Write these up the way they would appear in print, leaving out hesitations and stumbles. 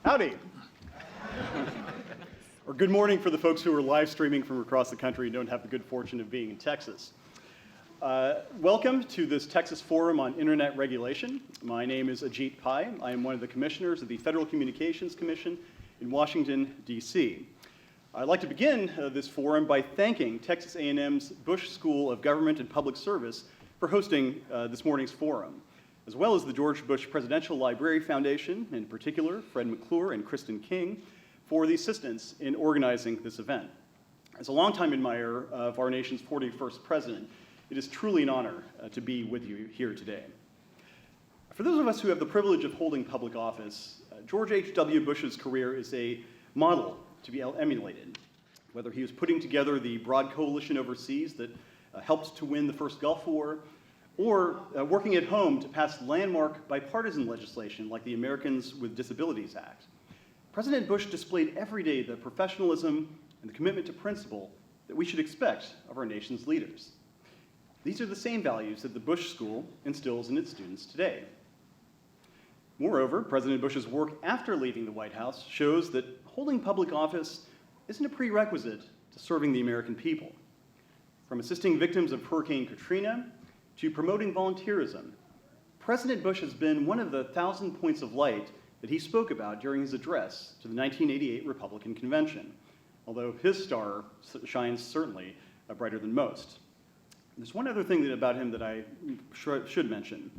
Howdy. Or good morning for the folks who are live streaming from across the country and don't have the good fortune of being in Texas. Welcome to this Texas Forum on Internet Regulation. My name is Ajit Pai. I am one of the commissioners of the Federal Communications Commission in Washington, D.C. I'd like to begin this forum by thanking Texas A&M's Bush School of Government and Public Service for hosting this morning's forum, as well as the George Bush Presidential Library Foundation, in particular, Fred McClure and Kristen King, for the assistance in organizing this event. As a longtime admirer of our nation's 41st president, it is truly an honor to be with you here today. For those of us who have the privilege of holding public office, George H.W. Bush's career is a model to be emulated. Whether he was putting together the broad coalition overseas that helped to win the first Gulf War, or working at home to pass landmark bipartisan legislation like the Americans with Disabilities Act. President Bush displayed every day the professionalism and the commitment to principle that we should expect of our nation's leaders. These are the same values that the Bush School instills in its students today. Moreover, President Bush's work after leaving the White House shows that holding public office isn't a prerequisite to serving the American people. From assisting victims of Hurricane Katrina to promoting volunteerism, President Bush has been one of the 1,000 points of light that he spoke about during his address to the 1988 Republican Convention, although his star shines certainly brighter than most. There's one other thing about him that I should mention.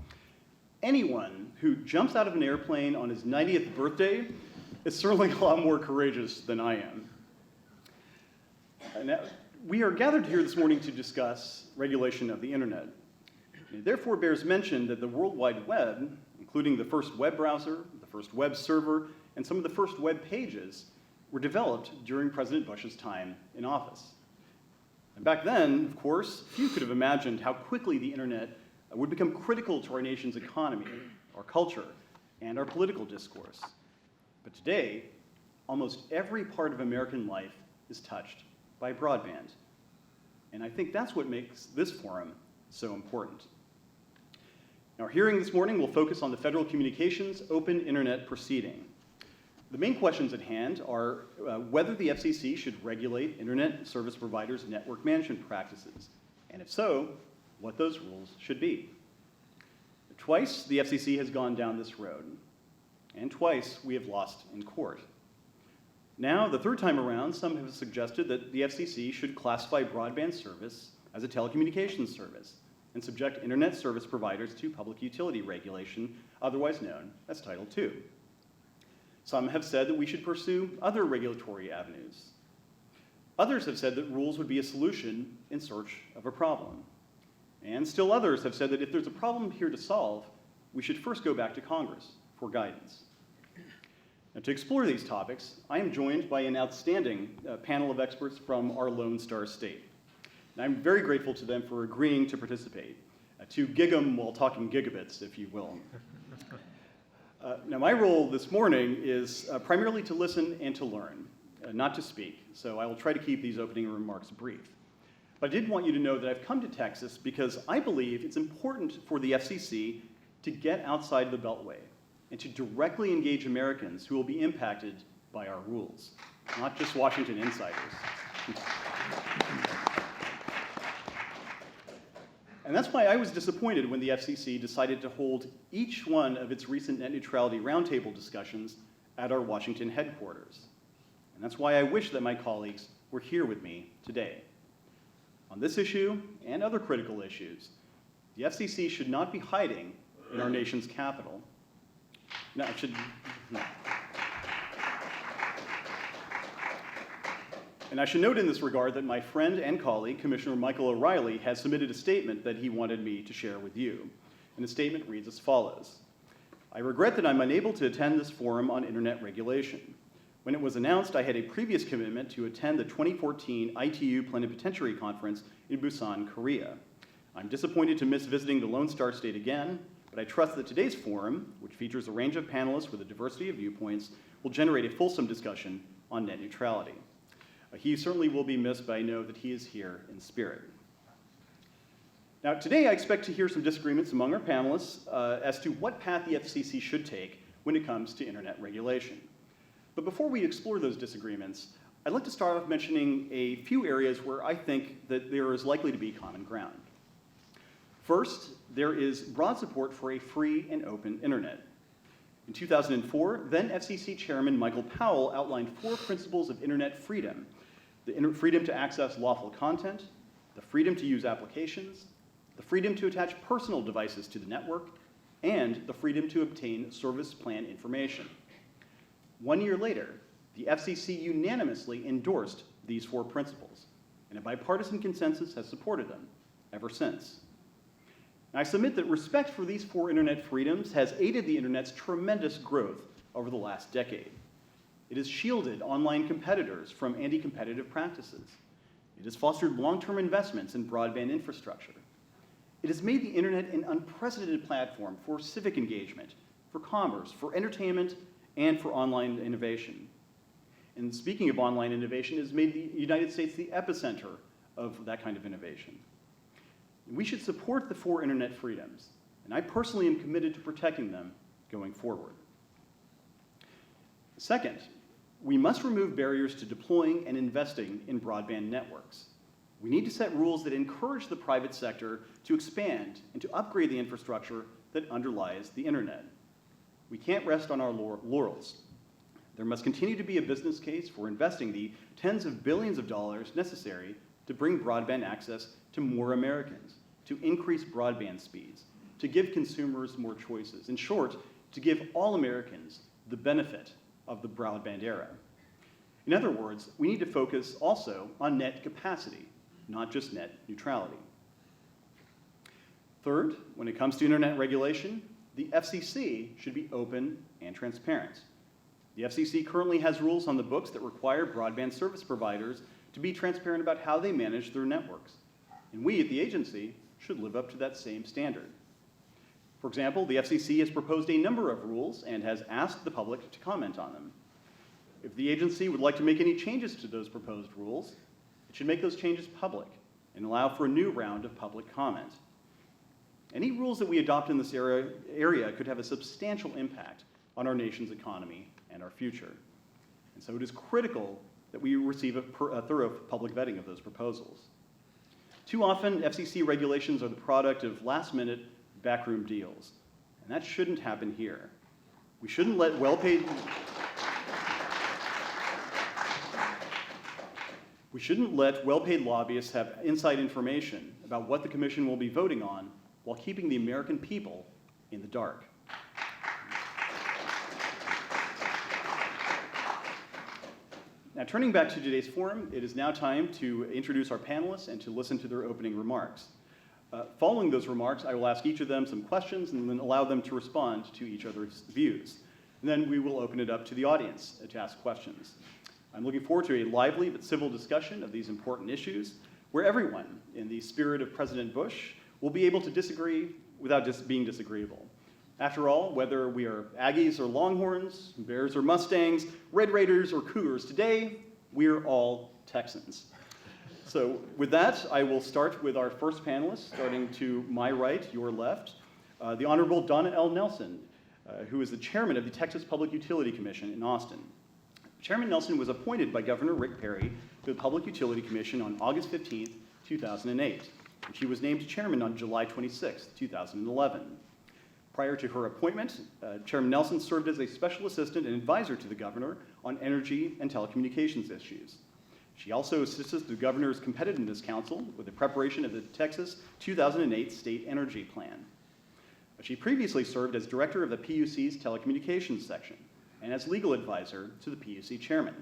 Anyone who jumps out of an airplane on his 90th birthday is certainly a lot more courageous than I am. Now, we are gathered here this morning to discuss regulation of the internet. It therefore bears mention that the World Wide Web, including the first web browser, the first web server, and some of the first web pages, were developed during President Bush's time in office. And back then, of course, few could have imagined how quickly the internet would become critical to our nation's economy, our culture, and our political discourse. But today, almost every part of American life is touched by broadband. And I think that's what makes this forum so important. Our hearing this morning will focus on the Federal Communications Open Internet proceeding. The main questions at hand are whether the FCC should regulate internet service providers' network management practices, and if so, what those rules should be. Twice, the FCC has gone down this road, and twice we have lost in court. Now, the third time around, some have suggested that the FCC should classify broadband service as a telecommunications service and subject internet service providers to public utility regulation, otherwise known as Title II. Some have said that we should pursue other regulatory avenues. Others have said that rules would be a solution in search of a problem. And still others have said that if there's a problem here to solve, we should first go back to Congress for guidance. Now, to explore these topics, I am joined by an outstanding panel of experts from our Lone Star State. And I'm very grateful to them for agreeing to participate, to gig 'em while talking gigabits, if you will. Now, my role this morning is primarily to listen and to learn, not to speak, so I will try to keep these opening remarks brief. But I did want you to know that I've come to Texas because I believe it's important for the FCC to get outside the Beltway and to directly engage Americans who will be impacted by our rules, not just Washington insiders. And that's why I was disappointed when the FCC decided to hold each one of its recent net neutrality roundtable discussions at our Washington headquarters. And that's why I wish that my colleagues were here with me today. On this issue and other critical issues, the FCC should not be hiding in our nation's capital. No, it should. No. And I should note in this regard that my friend and colleague, Commissioner Michael O'Reilly, has submitted a statement that he wanted me to share with you. And the statement reads as follows. I regret that I'm unable to attend this forum on internet regulation. When it was announced, I had a previous commitment to attend the 2014 ITU Plenipotentiary Conference in Busan, Korea. I'm disappointed to miss visiting the Lone Star State again, but I trust that today's forum, which features a range of panelists with a diversity of viewpoints, will generate a fulsome discussion on net neutrality. He certainly will be missed, but I know that he is here in spirit. Now, today I expect to hear some disagreements among our panelists as to what path the FCC should take when it comes to internet regulation. But before we explore those disagreements, I'd like to start off mentioning a few areas where I think that there is likely to be common ground. First, there is broad support for a free and open internet. In 2004, then FCC Chairman Michael Powell outlined 4 principles of internet freedom: the freedom to access lawful content, the freedom to use applications, the freedom to attach personal devices to the network, and the freedom to obtain service plan information. 1 year later, the FCC unanimously endorsed these 4 principles, and a bipartisan consensus has supported them ever since. And I submit that respect for these 4 internet freedoms has aided the internet's tremendous growth over the last decade. It has shielded online competitors from anti-competitive practices. It has fostered long-term investments in broadband infrastructure. It has made the internet an unprecedented platform for civic engagement, for commerce, for entertainment, and for online innovation. And speaking of online innovation, it has made the United States the epicenter of that kind of innovation. We should support the 4 internet freedoms, and I personally am committed to protecting them going forward. Second, we must remove barriers to deploying and investing in broadband networks. We need to set rules that encourage the private sector to expand and to upgrade the infrastructure that underlies the internet. We can't rest on our laurels. There must continue to be a business case for investing the tens of billions of dollars necessary to bring broadband access to more Americans, to increase broadband speeds, to give consumers more choices. In short, to give all Americans the benefit of the broadband era. In other words, we need to focus also on net capacity, not just net neutrality. Third, when it comes to internet regulation, the FCC should be open and transparent. The FCC currently has rules on the books that require broadband service providers to be transparent about how they manage their networks. And we at the agency should live up to that same standard. For example, the FCC has proposed a number of rules and has asked the public to comment on them. If the agency would like to make any changes to those proposed rules, it should make those changes public and allow for a new round of public comment. Any rules that we adopt in this area could have a substantial impact on our nation's economy and our future. And so it is critical that we receive a thorough public vetting of those proposals. Too often, FCC regulations are the product of last-minute backroom deals, and that shouldn't happen here. We shouldn't let well-paid lobbyists have inside information about what the Commission will be voting on while keeping the American people in the dark. Now, turning back to today's forum, it is now time to introduce our panelists and to listen to their opening remarks. Following those remarks, I will ask each of them some questions and then allow them to respond to each other's views. And then we will open it up to the audience to ask questions. I'm looking forward to a lively but civil discussion of these important issues, where everyone, in the spirit of President Bush, will be able to disagree without just being disagreeable. After all, whether we are Aggies or Longhorns, Bears or Mustangs, Red Raiders or Cougars, today we're all Texans. So with that, I will start with our first panelist, starting to my right, your left, the Honorable Donna L. Nelson, who is the chairman of the Texas Public Utility Commission in Austin. Chairman Nelson was appointed by Governor Rick Perry to the Public Utility Commission on August 15, 2008, and she was named chairman on July 26, 2011. Prior to her appointment, Chairman Nelson served as a special assistant and advisor to the governor on energy and telecommunications issues. She also assisted the Governor's Competitiveness Council with the preparation of the Texas 2008 State Energy Plan. She previously served as director of the PUC's telecommunications section and as legal advisor to the PUC chairman.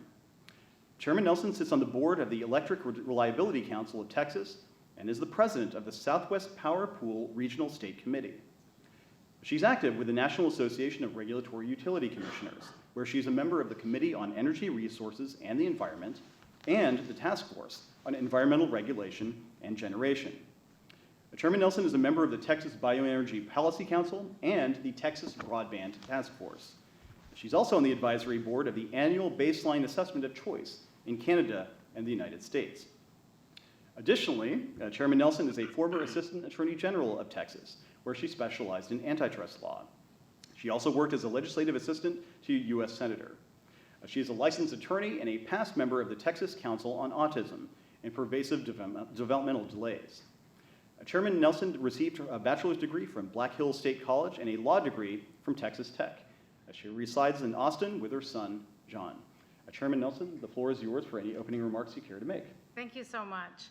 Chairman Nelson sits on the board of the Electric Reliability Council of Texas and is the president of the Southwest Power Pool Regional State Committee. She's active with the National Association of Regulatory Utility Commissioners, where she's a member of the Committee on Energy Resources and the Environment and the Task Force on Environmental Regulation and Generation. Chairman Nelson is a member of the Texas Bioenergy Policy Council and the Texas Broadband Task Force. She's also on the advisory board of the Annual Baseline Assessment of Choice in Canada and the United States. Additionally, Chairman Nelson is a former Assistant Attorney General of Texas, where she specialized in antitrust law. She also worked as a legislative assistant to a U.S. Senator. She is a licensed attorney and a past member of the Texas Council on Autism and Pervasive Developmental Delays. Chairman Nelson received a bachelor's degree from Black Hills State College and a law degree from Texas Tech. She resides in Austin with her son, John. Chairman Nelson, the floor is yours for any opening remarks you care to make. Thank you so much.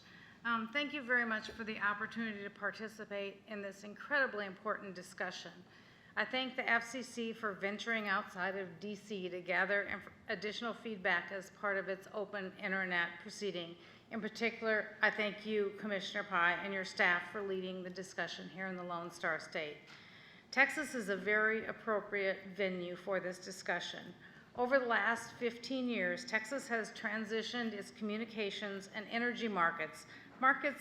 Thank you very much for the opportunity to participate in this incredibly important discussion. I thank the FCC for venturing outside of DC to gather additional feedback as part of its open internet proceeding. In particular, I thank you, Commissioner Pai, and your staff for leading the discussion here in the Lone Star State. Texas is a very appropriate venue for this discussion. Over the last 15 years, Texas has transitioned its communications and energy markets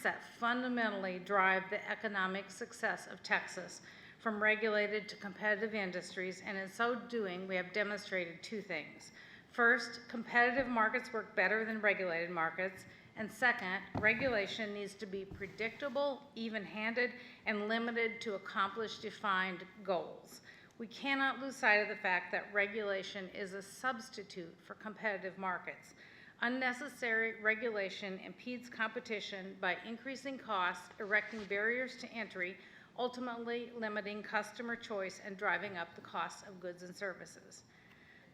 that fundamentally drive the economic success of Texas, from regulated to competitive industries, and in so doing, we have demonstrated two things. First, competitive markets work better than regulated markets, and second, regulation needs to be predictable, even-handed, and limited to accomplish defined goals. We cannot lose sight of the fact that regulation is a substitute for competitive markets. Unnecessary regulation impedes competition by increasing costs, erecting barriers to entry, ultimately limiting customer choice and driving up the cost of goods and services.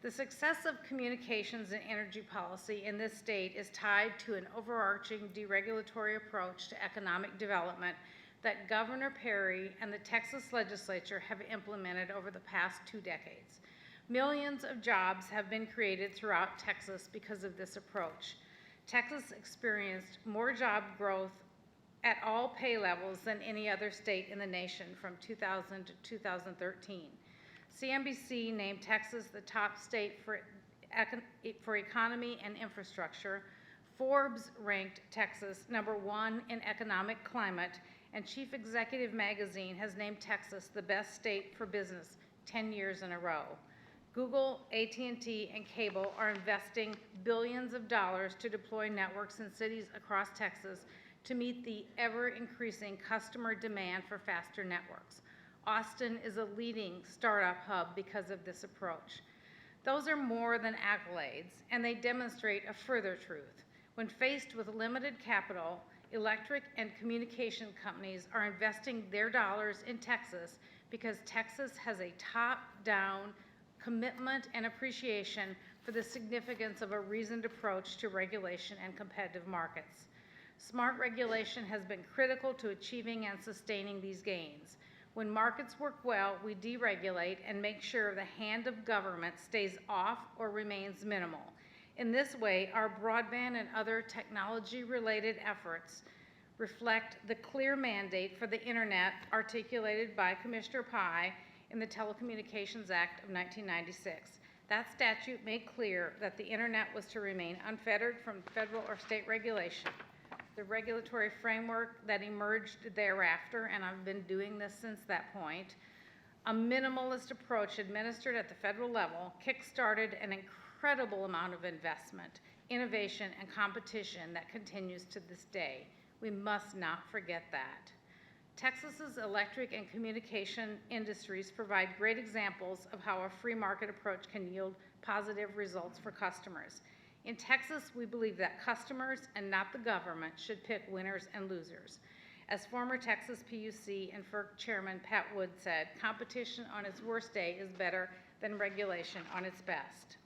The success of communications and energy policy in this state is tied to an overarching deregulatory approach to economic development that Governor Perry and the Texas legislature have implemented over the past 2 decades. Millions of jobs have been created throughout Texas because of this approach. Texas experienced more job growth at all pay levels than any other state in the nation from 2000 to 2013. CNBC named Texas the top state for economy and infrastructure. Forbes ranked Texas #1 in economic climate, and Chief Executive Magazine has named Texas the best state for business 10 years in a row. Google, AT&T, and cable are investing billions of dollars to deploy networks in cities across Texas to meet the ever-increasing customer demand for faster networks. Austin is a leading startup hub because of this approach. Those are more than accolades, and they demonstrate a further truth. When faced with limited capital, electric and communication companies are investing their dollars in Texas because Texas has a top-down commitment and appreciation for the significance of a reasoned approach to regulation and competitive markets. Smart regulation has been critical to achieving and sustaining these gains. When markets work well, we deregulate and make sure the hand of government stays off or remains minimal. In this way, our broadband and other technology-related efforts reflect the clear mandate for the internet articulated by Commissioner Pai in the Telecommunications Act of 1996. That statute made clear that the internet was to remain unfettered from federal or state regulation. The regulatory framework that emerged thereafter, and I've been doing this since that point, a minimalist approach administered at the federal level, kick-started an incredible amount of investment, innovation, and competition that continues to this day. We must not forget that. Texas's electric and communication industries provide great examples of how a free market approach can yield positive results for customers. In Texas, we believe that customers and not the government should pick winners and losers. As former Texas PUC and FERC Chairman Pat Wood said, competition on its worst day is better than regulation on its best.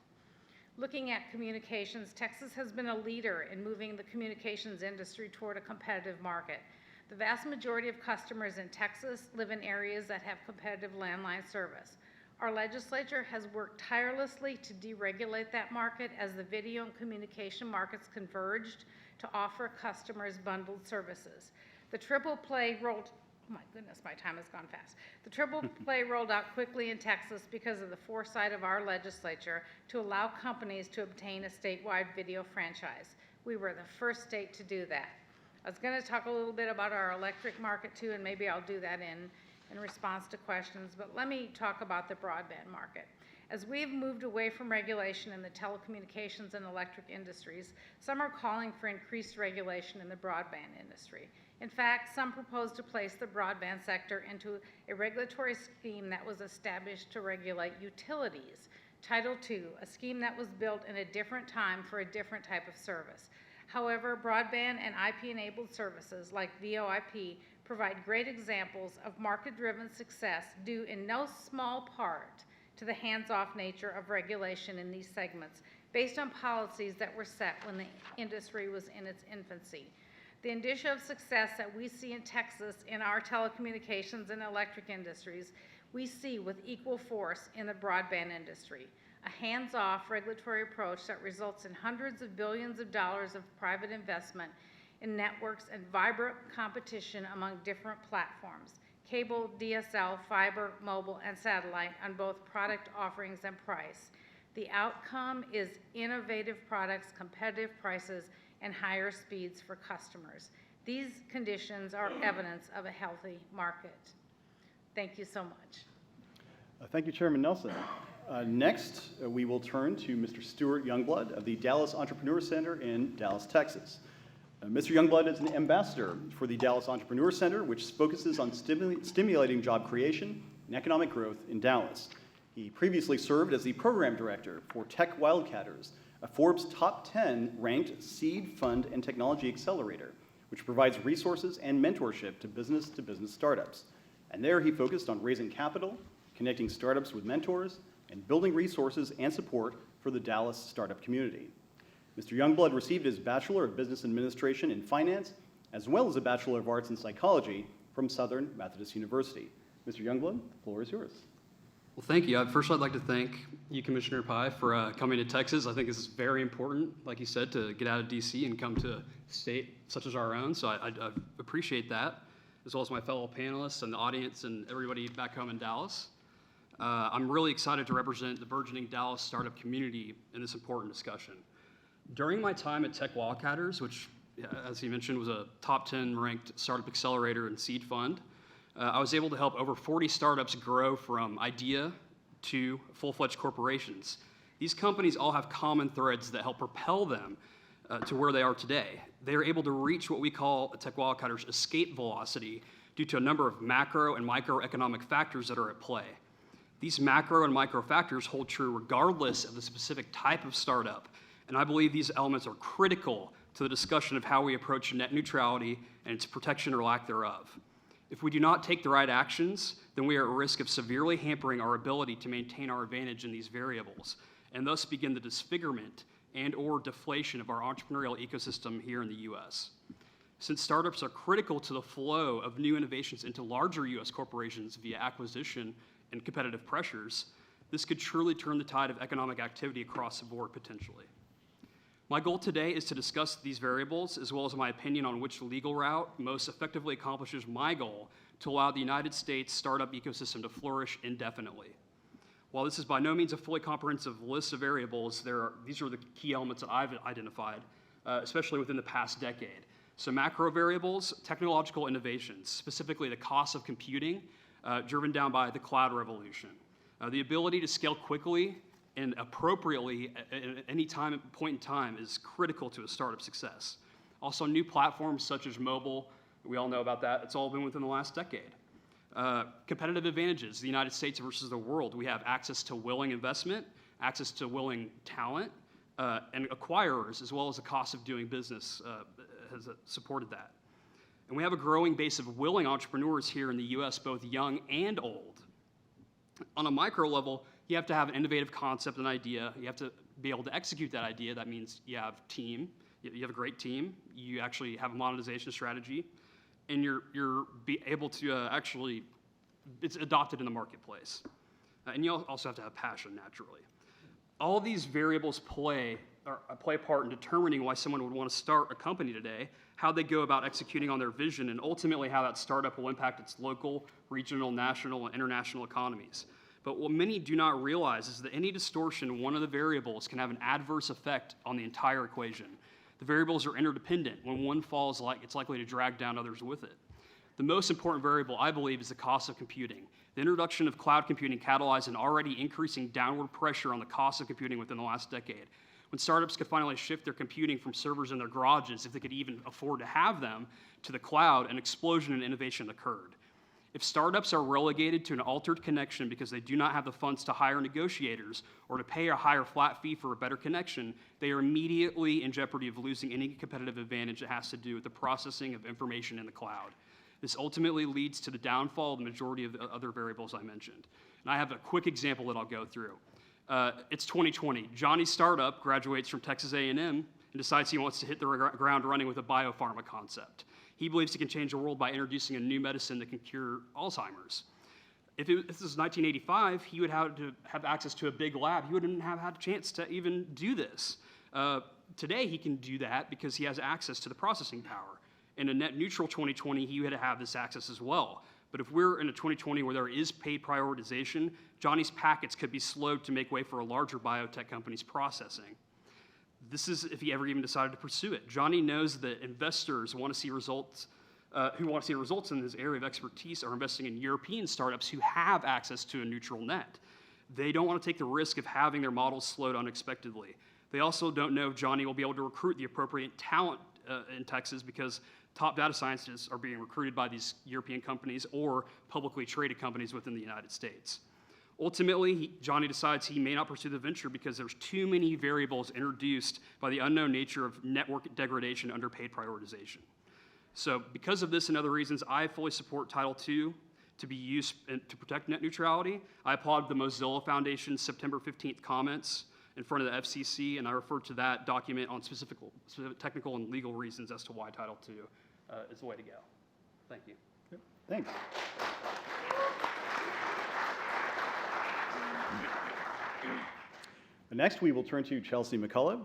Looking at communications, Texas has been a leader in moving the communications industry toward a competitive market. The vast majority of customers in Texas live in areas that have competitive landline service. Our legislature has worked tirelessly to deregulate that market as the video and communication markets converged to offer customers bundled services. The triple play rolled, oh my goodness, my time has gone fast. The triple play rolled out quickly in Texas because of the foresight of our legislature to allow companies to obtain a statewide video franchise. We were the first state to do that. I was going to talk a little bit about our electric market too, and maybe I'll do that in response to questions, but let me talk about the broadband market. As we've moved away from regulation in the telecommunications and electric industries, some are calling for increased regulation in the broadband industry. In fact, some propose to place the broadband sector into a regulatory scheme that was established to regulate utilities, Title II, a scheme that was built in a different time for a different type of service. However, broadband and IP-enabled services like VoIP provide great examples of market-driven success due in no small part to the hands-off nature of regulation in these segments based on policies that were set when the industry was in its infancy. The indicia of success that we see in Texas in our telecommunications and electric industries, we see with equal force in the broadband industry. A hands-off regulatory approach that results in hundreds of billions of dollars of private investment in networks and vibrant competition among different platforms, cable, DSL, fiber, mobile, and satellite on both product offerings and price. The outcome is innovative products, competitive prices, and higher speeds for customers. These conditions are evidence of a healthy market. Thank you so much. Thank you, Chairman Nelson. Next, we will turn to Mr. Stuart Youngblood of the Dallas Entrepreneur Center in Dallas, Texas. Mr. Youngblood is an ambassador for the Dallas Entrepreneur Center, which focuses on stimulating job creation and economic growth in Dallas. He previously served as the program director for Tech Wildcatters, a Forbes Top 10 ranked seed fund and technology accelerator, which provides resources and mentorship to business startups. And there he focused on raising capital, connecting startups with mentors, and building resources and support for the Dallas startup community. Mr. Youngblood received his Bachelor of Business Administration in Finance, as well as a Bachelor of Arts in Psychology from Southern Methodist University. Mr. Youngblood, the floor is yours. Well, thank you. First, I'd like to thank you, Commissioner Pai, for coming to Texas. I think this is very important, like you said, to get out of D.C. and come to a state such as our own, so I appreciate that, as well as my fellow panelists and the audience and everybody back home in Dallas. I'm really excited to represent the burgeoning Dallas startup community in this important discussion. During my time at Tech Wildcatters, which, as he mentioned, was a top 10 ranked startup accelerator and seed fund, I was able to help over 40 startups grow from idea to full-fledged corporations. These companies all have common threads that help propel them to where they are today. They are able to reach what we call at Tech Wildcatters escape velocity due to a number of macro and microeconomic factors that are at play. These macro and micro factors hold true regardless of the specific type of startup, and I believe these elements are critical to the discussion of how we approach net neutrality and its protection or lack thereof. If we do not take the right actions, then we are at risk of severely hampering our ability to maintain our advantage in these variables, and thus begin the disfigurement and or deflation of our entrepreneurial ecosystem here in the U.S. Since startups are critical to the flow of new innovations into larger U.S. corporations via acquisition and competitive pressures, this could truly turn the tide of economic activity across the board potentially. My goal today is to discuss these variables as well as my opinion on which legal route most effectively accomplishes my goal to allow the United States startup ecosystem to flourish indefinitely. While this is by no means a fully comprehensive list of variables, these are the key elements that I've identified, especially within the past decade. So macro variables, technological innovations, specifically the cost of computing, driven down by the cloud revolution. The ability to scale quickly and appropriately at any point in time is critical to a startup success. Also, new platforms such as mobile, we all know about that. It's all been within the last decade. Competitive advantages, the United States versus the world. We have access to willing investment, access to willing talent, and acquirers, as well as the cost of doing business has supported that. And we have a growing base of willing entrepreneurs here in the U.S., both young and old. On a micro level, you have to have an innovative concept and idea. You have to be able to execute that idea. That means you have team. You have a great team. You actually have a monetization strategy, and you're be able to it's adopted in the marketplace. And you also have to have passion naturally. All these variables play a part in determining why someone would want to start a company today, how they go about executing on their vision, and ultimately how that startup will impact its local, regional, national, and international economies. But what many do not realize is that any distortion in one of the variables can have an adverse effect on the entire equation. The variables are interdependent. When one falls, it's likely to drag down others with it. The most important variable, I believe, is the cost of computing. The introduction of cloud computing catalyzed an already increasing downward pressure on the cost of computing within the last decade. When startups could finally shift their computing from servers in their garages, if they could even afford to have them, to the cloud, an explosion in innovation occurred. If startups are relegated to an altered connection because they do not have the funds to hire negotiators or to pay a higher flat fee for a better connection, they are immediately in jeopardy of losing any competitive advantage that has to do with the processing of information in the cloud. This ultimately leads to the downfall of the majority of the other variables I mentioned. And I have a quick example that I'll go through. It's 2020. Johnny's startup graduates from Texas A&M and decides he wants to hit the ground running with a biopharma concept. He believes he can change the world by introducing a new medicine that can cure Alzheimer's. If this was 1985, he would have to have access to a big lab. He wouldn't have had a chance to even do this. Today, he can do that because he has access to the processing power. In a net neutral 2020, he would have this access as well. But if we're in a 2020 where there is paid prioritization, Johnny's packets could be slowed to make way for a larger biotech company's processing. This is if he ever even decided to pursue it. Johnny knows that investors want to see results, who want to see results in his area of expertise are investing in European startups who have access to a neutral net. They don't want to take the risk of having their models slowed unexpectedly. They also don't know if Johnny will be able to recruit the appropriate talent in Texas because top data scientists are being recruited by these European companies or publicly traded companies within the United States. Ultimately, Johnny decides he may not pursue the venture because there's too many variables introduced by the unknown nature of network degradation under paid prioritization. So because of this and other reasons, I fully support Title II to be used to protect net neutrality. I applaud the Mozilla Foundation's September 15th comments in front of the FCC, and I refer to that document on specific technical and legal reasons as to why Title II is the way to go. Thank you. Yep. Thanks. Next, we will turn to Chelsea McCullough.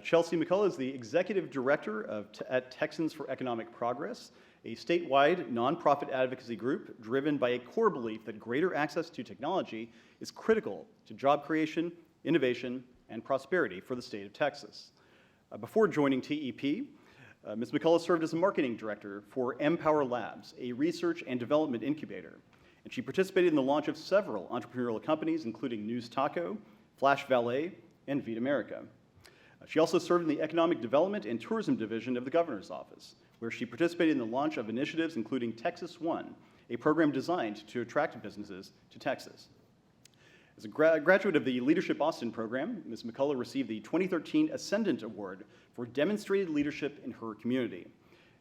Chelsea McCullough is the Executive Director at Texans for Economic Progress, a statewide nonprofit advocacy group driven by a core belief that greater access to technology is critical to job creation, innovation, and prosperity for the state of Texas. Before joining TEP, Ms. McCullough served as a marketing director for Empower Labs, a research and development incubator, and she participated in the launch of several entrepreneurial companies, including News Taco, Flash Valet, and Vita America. She also served in the Economic Development and Tourism Division of the Governor's Office, where she participated in the launch of initiatives including Texas One, a program designed to attract businesses to Texas. As a graduate of the Leadership Austin program, Ms. McCullough received the 2013 Ascendant Award for demonstrated leadership in her community.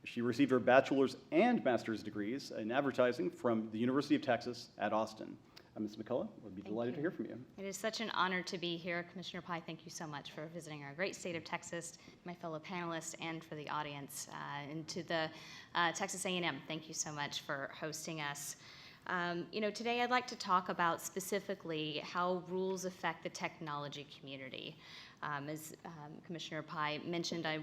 She received her bachelor's and master's degrees in advertising from the University of Texas at Austin. Ms. McCullough, we'll be delighted to hear from you. It is such an honor to be here. Commissioner Pai, thank you so much for visiting our great state of Texas, my fellow panelists, and for the audience. And to the Texas A&M, thank you so much for hosting us. Today I'd like to talk about specifically how rules affect the technology community. As Commissioner Pai mentioned, I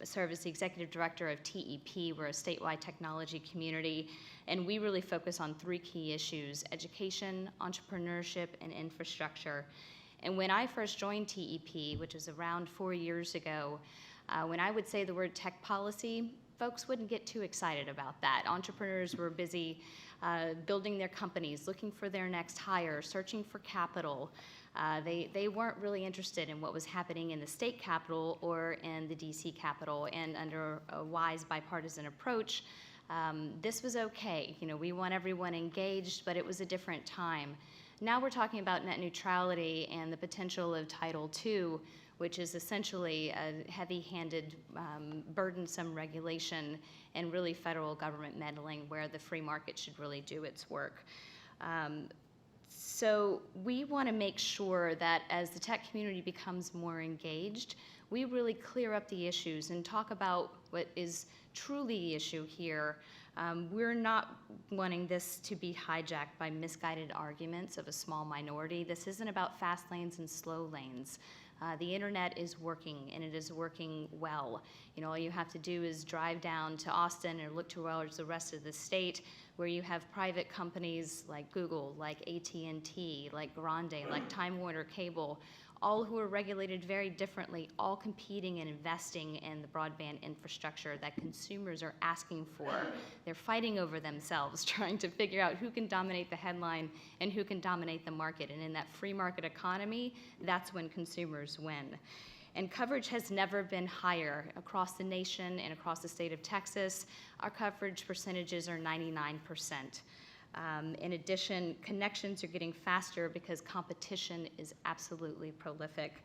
serve as the Executive Director of TEP. We're a statewide technology community, and we really focus on three key issues: education, entrepreneurship, and infrastructure. And when I first joined TEP, which was around 4 years ago, when I would say the word tech policy, folks wouldn't get too excited about that. Entrepreneurs were busy building their companies, looking for their next hire, searching for capital. They weren't really interested in what was happening in the state capitol or in the DC capitol. And under a wise bipartisan approach, this was okay. We want everyone engaged, but it was a different time. Now we're talking about net neutrality and the potential of Title II, which is essentially a heavy-handed, burdensome regulation and really federal government meddling where the free market should really do its work. So we want to make sure that as the tech community becomes more engaged, we really clear up the issues and talk about what is truly the issue here. We're not wanting this to be hijacked by misguided arguments of a small minority. This isn't about fast lanes and slow lanes. The internet is working, and it is working well. All you have to do is drive down to Austin or look towards the rest of the state, where you have private companies like Google, like AT&T, like Grande, like Time Warner Cable, all who are regulated very differently, all competing and investing in the broadband infrastructure that consumers are asking for. They're fighting over themselves, trying to figure out who can dominate the headline and who can dominate the market. And in that free market economy, that's when consumers win. And coverage has never been higher across the nation and across the state of Texas. Our coverage percentages are 99%. In addition, connections are getting faster because competition is absolutely prolific.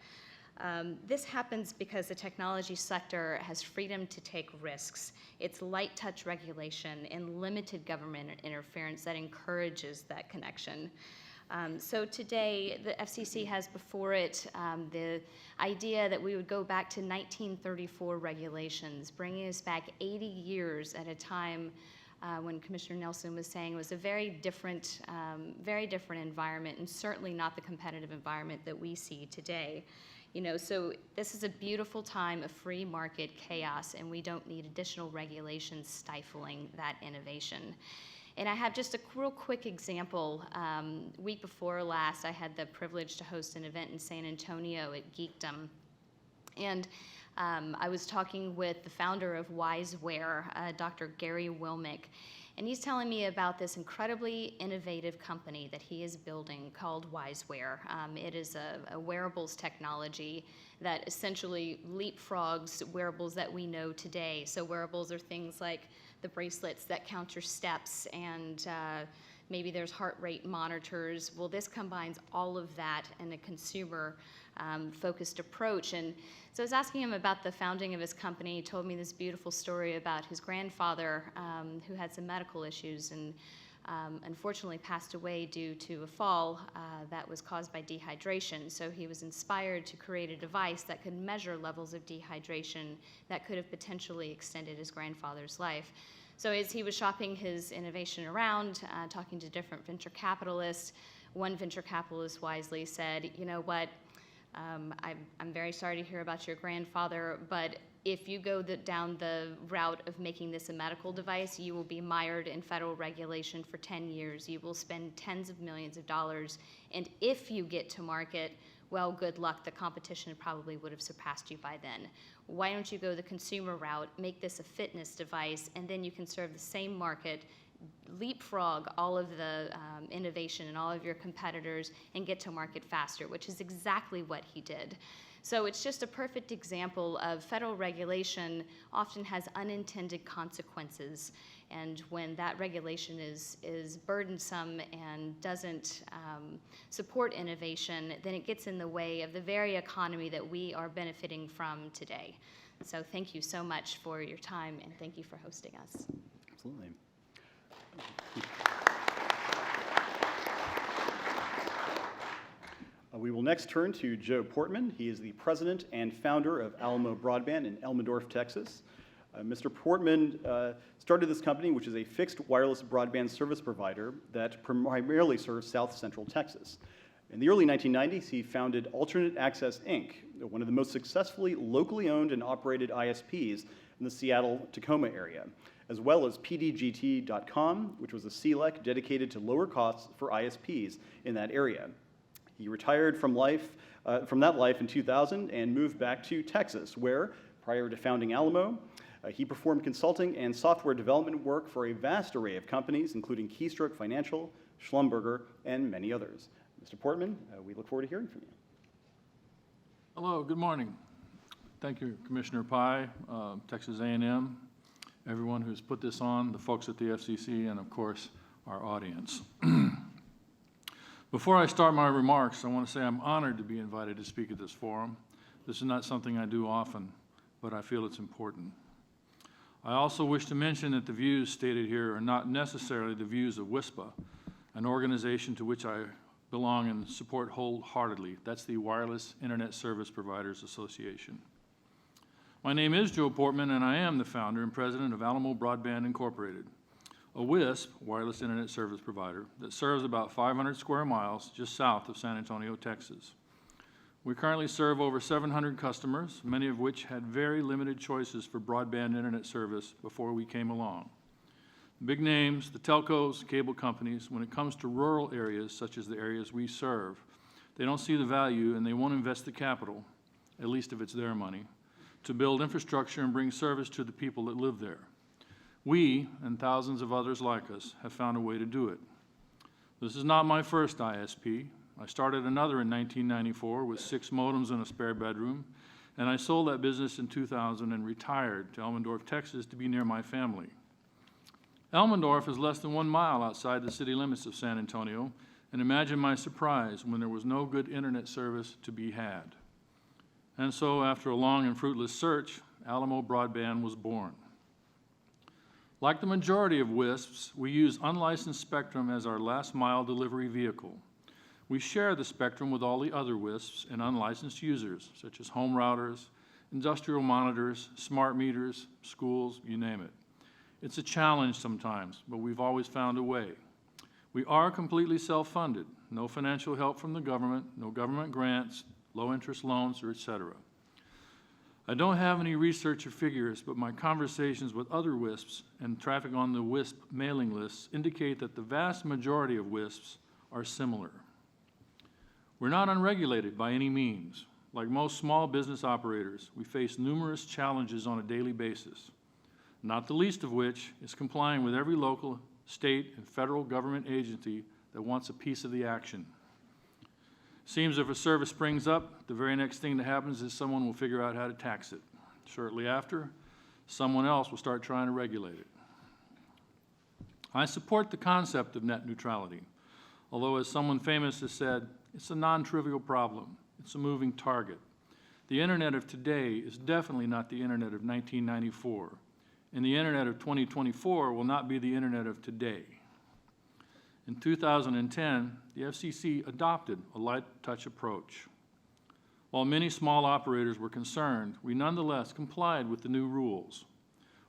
This happens because the technology sector has freedom to take risks. It's light touch regulation and limited government interference that encourages that connection. So today, the FCC has before it the idea that we would go back to 1934 regulations, bringing us back 80 years at a time when Commissioner Nelson was saying it was a very different environment, and certainly not the competitive environment that we see today. You know, so this is a beautiful time of free market chaos, and we don't need additional regulations stifling that innovation. And I have just a real quick example. Week before last, I had the privilege to host an event in San Antonio at Geekdom. And I was talking with the founder of Wiseware, Dr. Gary Wilmick, and he's telling me about this incredibly innovative company that he is building called Wiseware. It is a wearables technology that essentially leapfrogs wearables that we know today. So wearables are things like the bracelets that count your steps, and maybe there's heart rate monitors. Well, this combines all of that in a consumer focused approach. And so I was asking him about the founding of his company. He told me this beautiful story about his grandfather who had some medical issues and unfortunately passed away due to a fall that was caused by dehydration. So he was inspired to create a device that could measure levels of dehydration that could have potentially extended his grandfather's life. So as he was shopping his innovation around, talking to different venture capitalists, one venture capitalist wisely said, you know what, I'm very sorry to hear about your grandfather, but if you go down the route of making this a medical device, you will be mired in federal regulation for 10 years. You will spend tens of millions of dollars, and if you get to market, well, good luck. The competition probably would have surpassed you by then. Why don't you go the consumer route, make this a fitness device, and then you can serve the same market, leapfrog all of the innovation and all of your competitors and get to market faster, which is exactly what he did. So it's just a perfect example of federal regulation often has unintended consequences, and when that regulation is burdensome and doesn't support innovation, then it gets in the way of the very economy that we are benefiting from today. So thank you so much for your time, and thank you for hosting us. Absolutely. We will next turn to Joe Portman. He is the president and founder of Alamo Broadband in Elmendorf, Texas. Mr. Portman started this company, which is a fixed wireless broadband service provider that primarily serves South Central Texas. In the early 1990s, he founded Alternate Access, Inc., one of the most successfully locally owned and operated ISPs in the Seattle-Tacoma area, as well as PDGT.com, which was a CLEC dedicated to lower costs for ISPs in that area. He retired from that life in 2000 and moved back to Texas, where, prior to founding Alamo, he performed consulting and software development work for a vast array of companies, including Keystroke Financial, Schlumberger, and many others. Mr. Portman, we look forward to hearing from you. Hello, good morning. Thank you, Commissioner Pai, Texas A&M, everyone who's put this on, the folks at the FCC, and of course, our audience. Before I start my remarks, I want to say I'm honored to be invited to speak at this forum. This is not something I do often, but I feel it's important. I also wish to mention that the views stated here are not necessarily the views of WISPA, an organization to which I belong and support wholeheartedly. That's the Wireless Internet Service Providers Association. My name is Joe Portman, and I am the founder and president of Alamo Broadband Incorporated, a WISP, wireless internet service provider, that serves about 500 square miles just south of San Antonio, Texas. We currently serve over 700 customers, many of which had very limited choices for broadband internet service before we came along. Big names, the telcos, cable companies, when it comes to rural areas such as the areas we serve, they don't see the value and they won't invest the capital, at least if it's their money, to build infrastructure and bring service to the people that live there. We, and thousands of others like us, have found a way to do it. This is not my first ISP. I started another in 1994 with 6 modems in a spare bedroom, and I sold that business in 2000 and retired to Elmendorf, Texas to be near my family. Elmendorf is less than 1 mile outside the city limits of San Antonio, and imagine my surprise when there was no good internet service to be had. And so, after a long and fruitless search, Alamo Broadband was born. Like the majority of WISPs, we use unlicensed spectrum as our last-mile delivery vehicle. We share the spectrum with all the other WISPs and unlicensed users, such as home routers, industrial monitors, smart meters, schools, you name it. It's a challenge sometimes, but we've always found a way. We are completely self-funded, no financial help from the government, no government grants, low-interest loans, or et cetera. I don't have any research or figures, but my conversations with other WISPs and traffic on the WISP mailing lists indicate that the vast majority of WISPs are similar. We're not unregulated by any means. Like most small business operators, we face numerous challenges on a daily basis, not the least of which is complying with every local, state, and federal government agency that wants a piece of the action. Seems if a service springs up, the very next thing that happens is someone will figure out how to tax it. Shortly after, someone else will start trying to regulate it. I support the concept of net neutrality, although as someone famous has said, it's a non-trivial problem. It's a moving target. The internet of today is definitely not the internet of 1994, and the internet of 2024 will not be the internet of today. In 2010, the FCC adopted a light touch approach. While many small operators were concerned, we nonetheless complied with the new rules.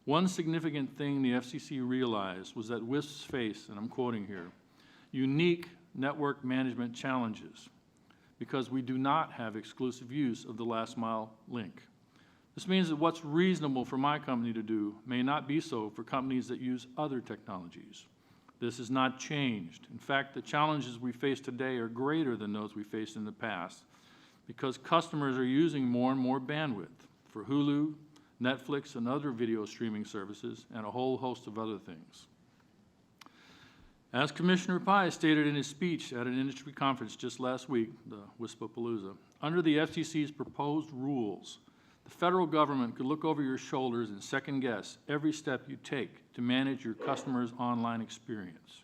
One significant thing the FCC realized was that WISPs face, and I'm quoting here, unique network management challenges because we do not have exclusive use of the last mile link. This means that what's reasonable for my company to do may not be so for companies that use other technologies. This has not changed. In fact, the challenges we face today are greater than those we faced in the past because customers are using more and more bandwidth for Hulu, Netflix, and other video streaming services, and a whole host of other things. As Commissioner Pai stated in his speech at an industry conference just last week, the WISPapalooza, under the FCC's proposed rules, the federal government could look over your shoulders and second-guess every step you take to manage your customers' online experience.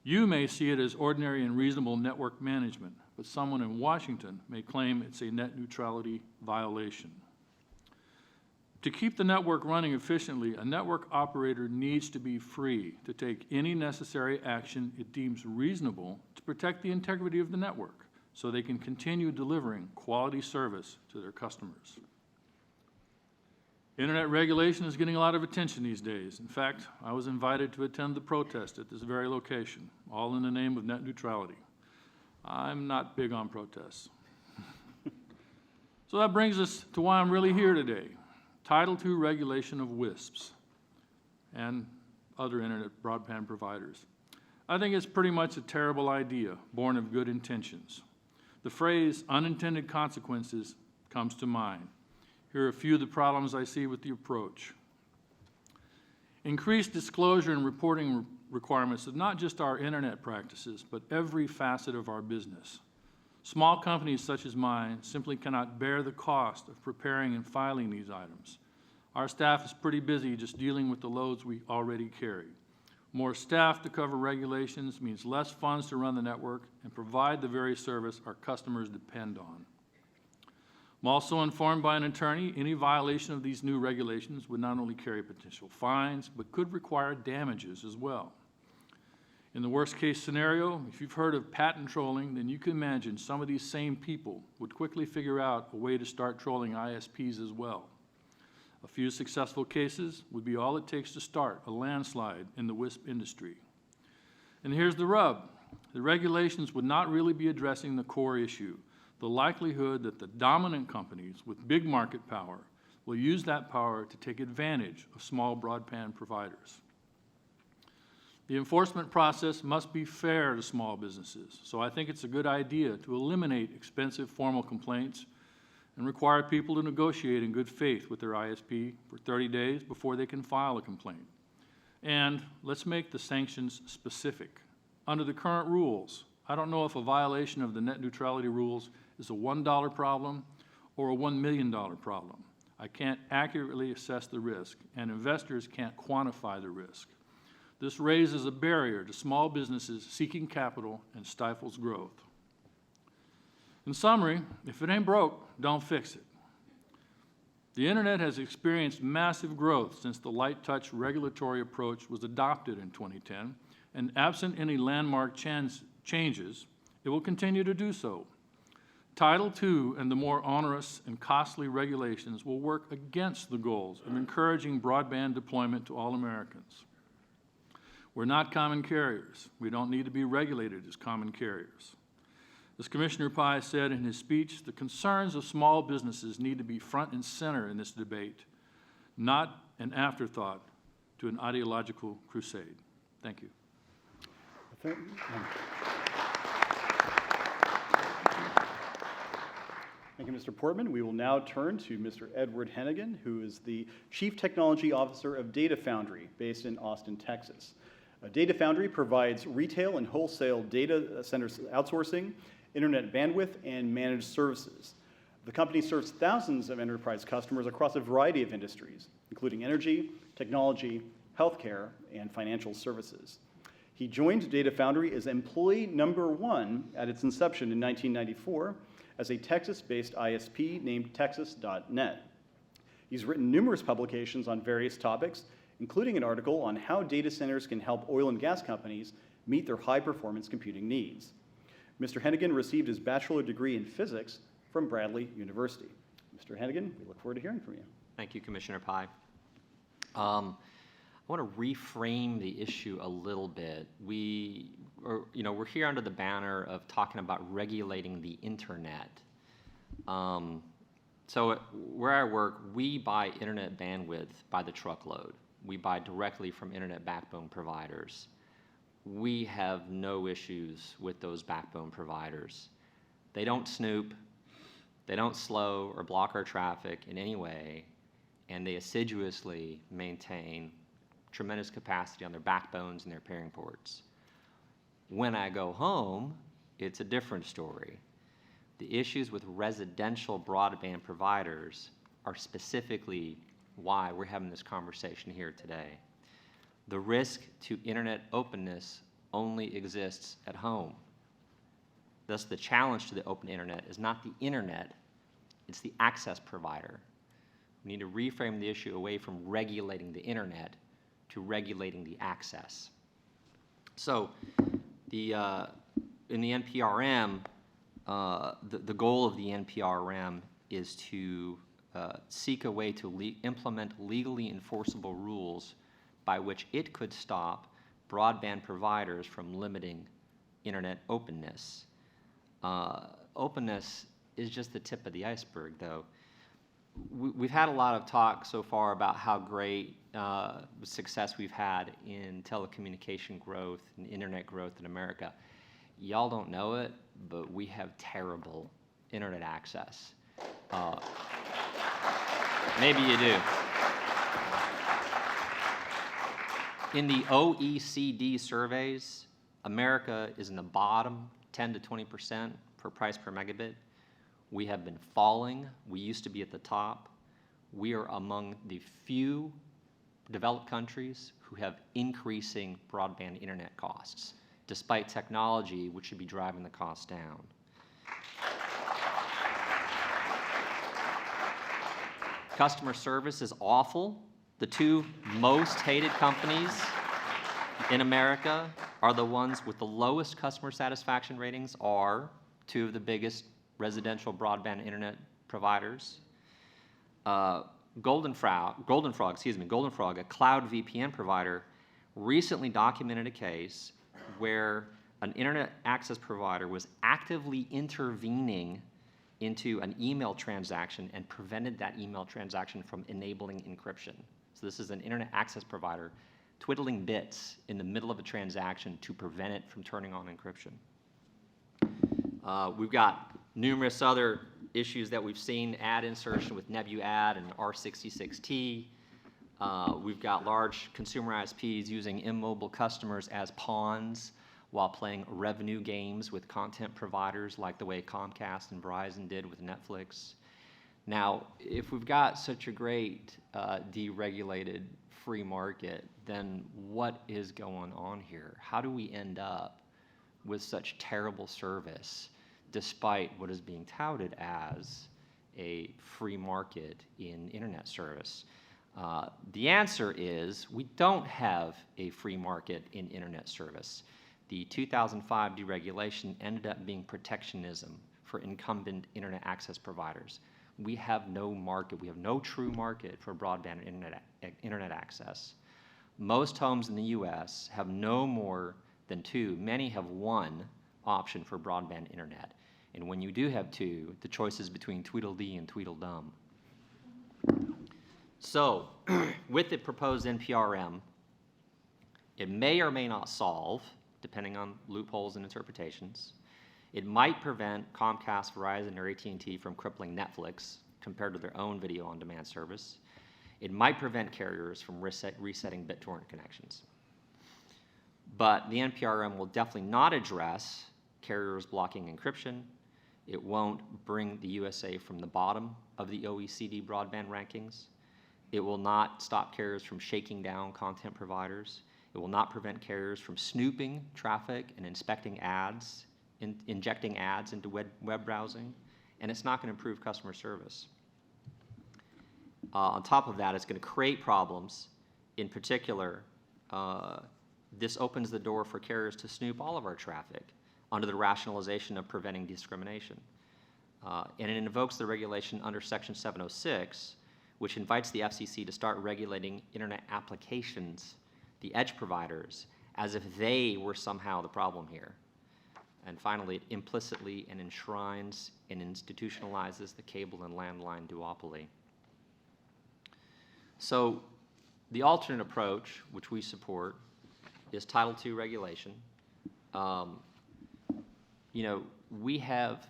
You may see it as ordinary and reasonable network management, but someone in Washington may claim it's a net neutrality violation. To keep the network running efficiently, a network operator needs to be free to take any necessary action it deems reasonable to protect the integrity of the network, so they can continue delivering quality service to their customers. Internet regulation is getting a lot of attention these days. In fact, I was invited to attend the protest at this very location, all in the name of net neutrality. I'm not big on protests. So that brings us to why I'm really here today. Title II regulation of WISPs and other internet broadband providers. I think it's pretty much a terrible idea, born of good intentions. The phrase unintended consequences comes to mind. Here are a few of the problems I see with the approach. Increased disclosure and reporting requirements of not just our internet practices, but every facet of our business. Small companies such as mine simply cannot bear the cost of preparing and filing these items. Our staff is pretty busy just dealing with the loads we already carry. More staff to cover regulations means less funds to run the network and provide the very service our customers depend on. I'm also informed by an attorney any violation of these new regulations would not only carry potential fines, but could require damages as well. In the worst case scenario, if you've heard of patent trolling, then you can imagine some of these same people would quickly figure out a way to start trolling ISPs as well. A few successful cases would be all it takes to start a landslide in the WISP industry. And here's the rub. The regulations would not really be addressing the core issue, the likelihood that the dominant companies with big market power will use that power to take advantage of small broadband providers. The enforcement process must be fair to small businesses, so I think it's a good idea to eliminate expensive formal complaints and require people to negotiate in good faith with their ISP for 30 days before they can file a complaint. And let's make the sanctions specific. Under the current rules, I don't know if a violation of the net neutrality rules is a $1 problem or a $1 million problem. I can't accurately assess the risk, and investors can't quantify the risk. This raises a barrier to small businesses seeking capital and stifles growth. In summary, if it ain't broke, don't fix it. The Internet has experienced massive growth since the light touch regulatory approach was adopted in 2010, and absent any landmark changes, it will continue to do so. Title II and the more onerous and costly regulations will work against the goals of encouraging broadband deployment to all Americans. We're not common carriers. We don't need to be regulated as common carriers. As Commissioner Pai said in his speech, the concerns of small businesses need to be front and center in this debate, not an afterthought to an ideological crusade. Thank you. Thank you, Mr. Portman. We will now turn to Mr. Edward Hennigan, who is the Chief Technology Officer of Data Foundry, based in Austin, Texas. Data Foundry provides retail and wholesale data centers outsourcing, internet bandwidth, and managed services. The company serves thousands of enterprise customers across a variety of industries, including energy, technology, healthcare, and financial services. He joined Data Foundry as employee number 1 at its inception in 1994 as a Texas-based ISP named Texas.net. He's written numerous publications on various topics, including an article on how data centers can help oil and gas companies meet their high-performance computing needs. Mr. Hennigan received his bachelor degree in physics from Bradley University. Mr. Hennigan, we look forward to hearing from you. Thank you, Commissioner Pai. I want to reframe the issue a little bit. We're here under the banner of talking about regulating the internet. So where I work, we buy internet bandwidth by the truckload. We buy directly from internet backbone providers. We have no issues with those backbone providers. They don't snoop, they don't slow or block our traffic in any way, and they assiduously maintain tremendous capacity on their backbones and their pairing ports. When I go home, it's a different story. The issues with residential broadband providers are specifically why we're having this conversation here today. The risk to internet openness only exists at home. Thus, the challenge to the open internet is not the internet, it's the access provider. We need to reframe the issue away from regulating the internet to regulating the access. So, in the NPRM, the goal of the NPRM is to seek a way to implement legally enforceable rules by which it could stop broadband providers from limiting internet openness. Openness is just the tip of the iceberg, though. We've had a lot of talk so far about how great success we've had in telecommunication growth and internet growth in America. Y'all don't know it, but we have terrible internet access. Maybe you do. In the OECD surveys, America is in the bottom 10 to 20% for price per megabit. We have been falling. We used to be at the top. We are among the few developed countries who have increasing broadband internet costs, despite technology which should be driving the cost down. Customer service is awful. The two most hated companies in America are the ones with the lowest customer satisfaction ratings are two of the biggest residential broadband internet providers. Golden Frog, a cloud VPN provider, recently documented a case where an internet access provider was actively intervening into an email transaction and prevented that email transaction from enabling encryption. So this is an internet access provider twiddling bits in the middle of a transaction to prevent it from turning on encryption. We've got numerous other issues that we've seen, ad insertion with NebuAd and R66T. We've got large consumer ISPs using immobile customers as pawns while playing revenue games with content providers like the way Comcast and Verizon did with Netflix. Now, if we've got such a great deregulated free market, then what is going on here? How do we end up with such terrible service despite what is being touted as a free market in internet service? The answer is we don't have a free market in internet service. The 2005 deregulation ended up being protectionism for incumbent internet access providers. We have no market, we have no true market for broadband internet access. Most homes in the US have no more than two, many have one option for broadband internet. And when you do have two, the choice is between Tweedledee and Tweedledum. So, with the proposed NPRM, it may or may not solve, depending on loopholes and interpretations. It might prevent Comcast, Verizon, or AT&T from crippling Netflix compared to their own video on demand service. It might prevent carriers from resetting BitTorrent connections. But the NPRM will definitely not address carriers blocking encryption. It won't bring the USA from the bottom of the OECD broadband rankings. It will not stop carriers from shaking down content providers. It will not prevent carriers from snooping traffic and inspecting ads, injecting ads into web browsing, and it's not going to improve customer service. On top of that, it's going to create problems. In particular, this opens the door for carriers to snoop all of our traffic under the rationalization of preventing discrimination. And it invokes the regulation under Section 706, which invites the FCC to start regulating internet applications, the edge providers, as if they were somehow the problem here. And finally, it implicitly and enshrines and institutionalizes the cable and landline duopoly. So the alternate approach, which we support, is Title II regulation. You know, we've had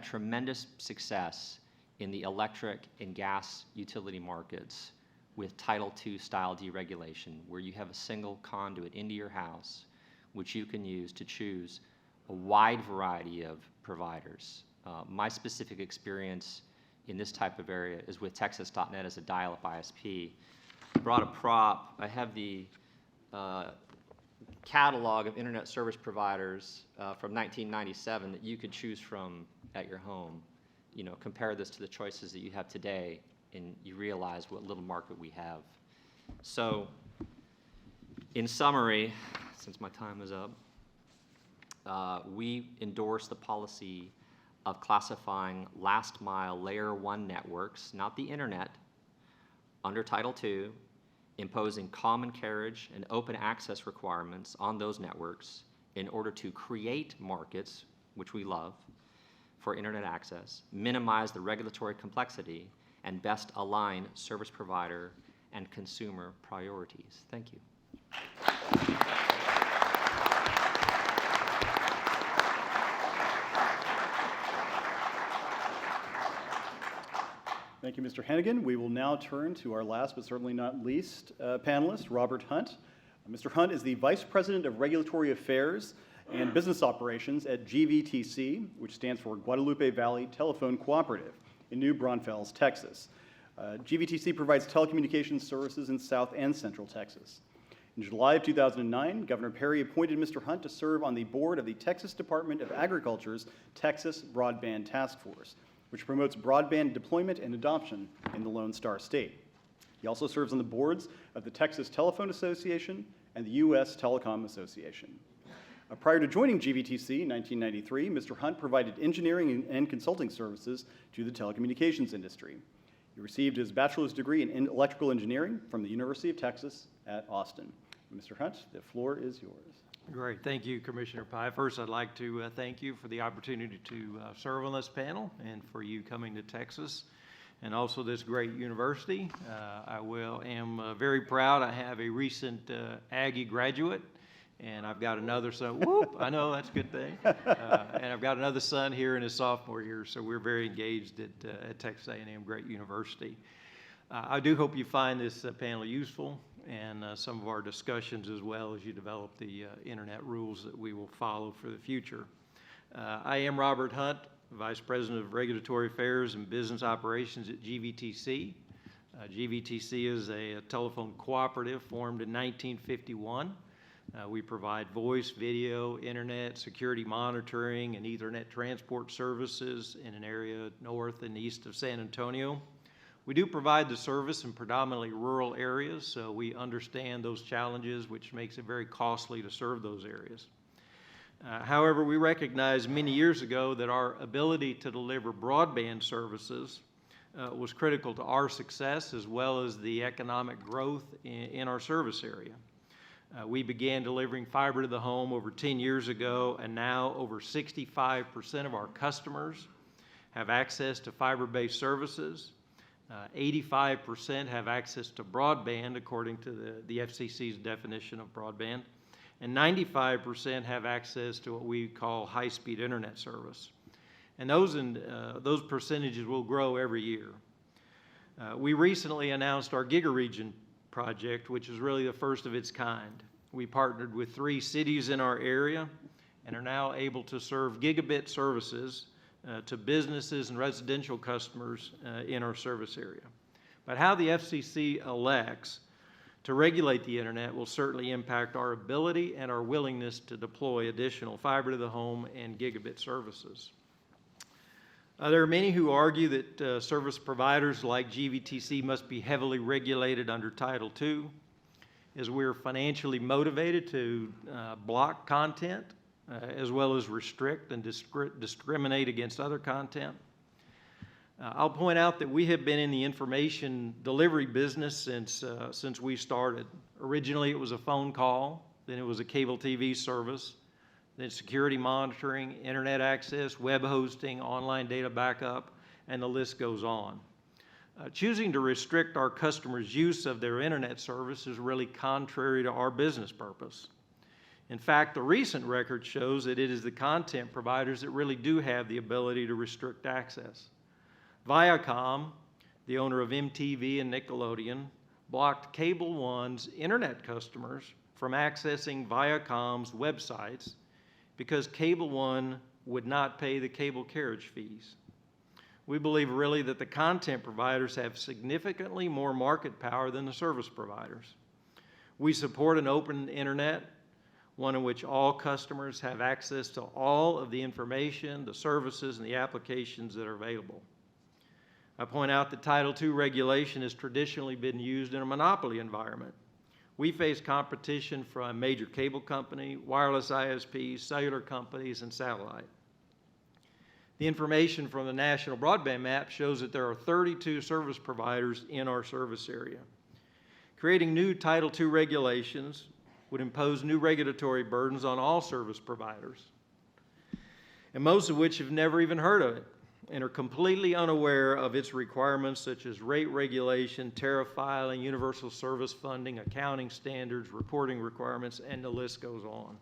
tremendous success in the electric and gas utility markets with Title II style deregulation, where you have a single conduit into your house, which you can use to choose a wide variety of providers. My specific experience in this type of area is with Texas.net as a dial-up ISP. I brought a prop. I have the catalog of internet service providers from 1997 that you could choose from at your home. You know, compare this to the choices that you have today, and you realize what little market we have. So, in summary, since my time is up, we endorse the policy of classifying last mile layer 1 networks, not the internet, under Title II, imposing common carriage and open access requirements on those networks in order to create markets, which we love, for internet access, minimize the regulatory complexity, and best align service provider and consumer priorities. Thank you. Thank you, Mr. Hennigan. We will now turn to our last but certainly not least panelist, Robert Hunt. Mr. Hunt is the Vice President of Regulatory Affairs and Business Operations at GVTC, which stands for Guadalupe Valley Telephone Cooperative in New Braunfels, Texas. GVTC provides telecommunications services in South and Central Texas. In July of 2009, Governor Perry appointed Mr. Hunt to serve on the board of the Texas Department of Agriculture's Texas Broadband Task Force, which promotes broadband deployment and adoption in the Lone Star State. He also serves on the boards of the Texas Telephone Association and the U.S. Telecom Association. Prior to joining GVTC in 1993, Mr. Hunt provided engineering and consulting services to the telecommunications industry. He received his bachelor's degree in electrical engineering from the University of Texas at Austin. Mr. Hunt, the floor is yours. Great. Thank you, Commissioner Pye. First, I'd like to thank you for the opportunity to serve on this panel and for you coming to Texas and also this great university. I am very proud. I have a recent Aggie graduate, and I've got another son. Whoop! I know, that's a good thing. And I've got another son here in his sophomore year, so we're very engaged at Texas A&M, great university. I do hope you find this panel useful and some of our discussions as well as you develop the internet rules that we will follow for the future. I am Robert Hunt. Vice President of Regulatory Affairs and Business Operations at GVTC. GVTC is a telephone cooperative formed in 1951. We provide voice, video, internet, security monitoring, and Ethernet transport services in an area north and east of San Antonio. We do provide the service in predominantly rural areas, so we understand those challenges, which makes it very costly to serve those areas. However, we recognized many years ago that our ability to deliver broadband services was critical to our success as well as the economic growth in our service area. We began delivering fiber to the home over 10 years ago, and now over 65% of our customers have access to fiber-based services. 85% have access to broadband, according to the FCC's definition of broadband, and 95% have access to what we call high-speed internet service. And those percentages will grow every year. We recently announced our GigaRegion project, which is really the first of its kind. We partnered with 3 cities in our area and are now able to serve gigabit services to businesses and residential customers in our service area. But how the FCC elects to regulate the internet will certainly impact our ability and our willingness to deploy additional fiber to the home and gigabit services. There are many who argue that service providers like GVTC must be heavily regulated under Title II, as we're financially motivated to block content as well as restrict and discriminate against other content. I'll point out that we have been in the information delivery business since we started. Originally, it was a phone call, then it was a cable TV service, then security monitoring, internet access, web hosting, online data backup, and the list goes on. Choosing to restrict our customers' use of their internet service is really contrary to our business purpose. In fact, the recent record shows that it is the content providers that really do have the ability to restrict access. Viacom, the owner of MTV and Nickelodeon, blocked Cable One's internet customers from accessing Viacom's websites because Cable One would not pay the cable carriage fees. We believe really that the content providers have significantly more market power than the service providers. We support an open internet, one in which all customers have access to all of the information, the services, and the applications that are available. I point out that Title II regulation has traditionally been used in a monopoly environment. We face competition from a major cable company, wireless ISPs, cellular companies, and satellite. The information from the National Broadband Map shows that there are 32 service providers in our service area. Creating new Title II regulations would impose new regulatory burdens on all service providers, and most of which have never even heard of it and are completely unaware of its requirements such as rate regulation, tariff filing, universal service funding, accounting standards, reporting requirements, and the list goes on.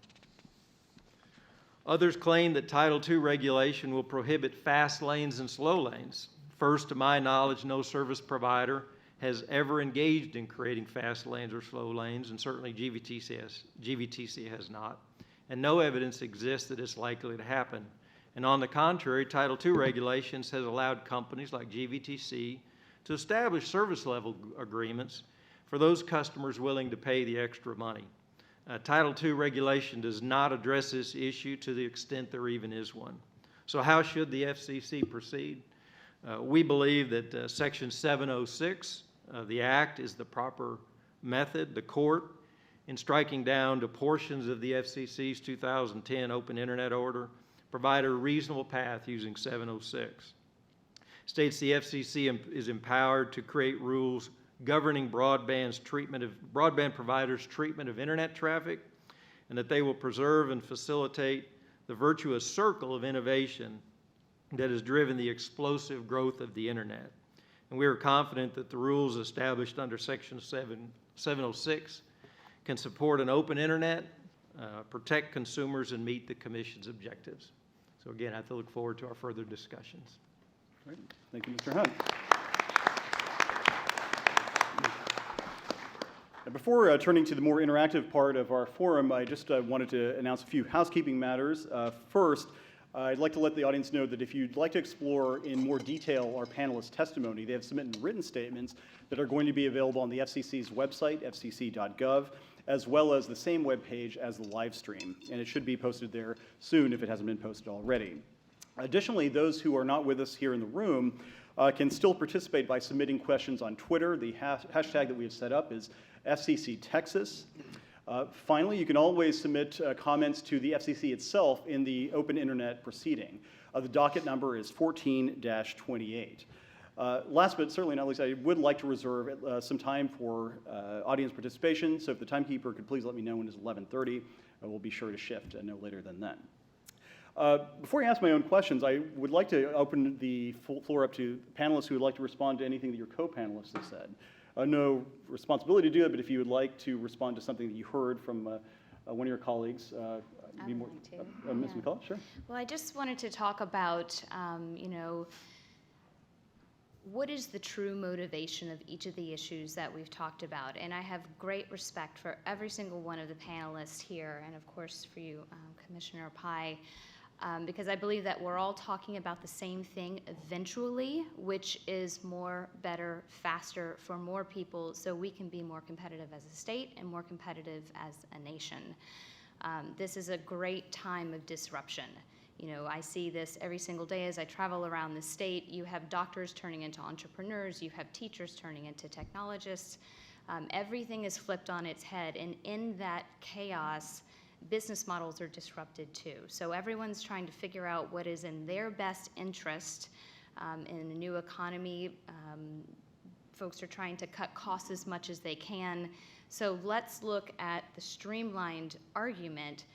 Others claim that Title II regulation will prohibit fast lanes and slow lanes. First, to my knowledge, no service provider has ever engaged in creating fast lanes or slow lanes, and certainly GVTC has not. And no evidence exists that it's likely to happen. And on the contrary, Title II regulations has allowed companies like GVTC to establish service level agreements for those customers willing to pay the extra money. Title II regulation does not address this issue to the extent there even is one. So how should the FCC proceed? We believe that Section 706 of the Act is the proper method. The court, in striking down to portions of the FCC's 2010 Open Internet Order, provide a reasonable path using 706. States the FCC is empowered to create rules governing broadband providers' treatment of internet traffic, and that they will preserve and facilitate the virtuous circle of innovation that has driven the explosive growth of the internet. And we are confident that the rules established under Section 706 can support an open internet, protect consumers, and meet the Commission's objectives. So again, I have to look forward to our further discussions. Great. Thank you, Mr. Hunt. Now, before turning to the more interactive part of our forum, I just wanted to announce a few housekeeping matters. First, I'd like to let the audience know that if you'd like to explore in more detail our panelists' testimony, they have submitted written statements that are going to be available on the FCC's website, fcc.gov, as well as the same webpage as the live stream. And it should be posted there soon if it hasn't been posted already. Additionally, those who are not with us here in the room can still participate by submitting questions on Twitter. The hashtag that we have set up is FCC Texas. Finally, you can always submit comments to the FCC itself in the Open Internet proceeding. The docket number is 14-28. Last but certainly not least, I would like to reserve some time for audience participation, so if the timekeeper could please let me know when it's 11:30, we'll be sure to shift no later than then. Before I ask my own questions, I would like to open the floor up to panelists who would like to respond to anything that your co-panelists have said. No responsibility to do it, but if you would like to respond to something that you heard from one of your colleagues, I'd like to. Ms. Yeah. McCullough, sure. Well, I just wanted to talk about, what is the true motivation of each of the issues that we've talked about? And I have great respect for every single one of the panelists here, and of course for you, Commissioner Pai, because I believe that we're all talking about the same thing eventually, which is more, better, faster for more people so we can be more competitive as a state and more competitive as a nation. This is a great time of disruption. I see this every single day as I travel around the state. You have doctors turning into entrepreneurs, you have teachers turning into technologists. Everything is flipped on its head, and in that chaos, business models are disrupted too. So everyone's trying to figure out what is in their best interest in a new economy. Folks are trying to cut costs as much as they can. So let's look at the streamlined argument.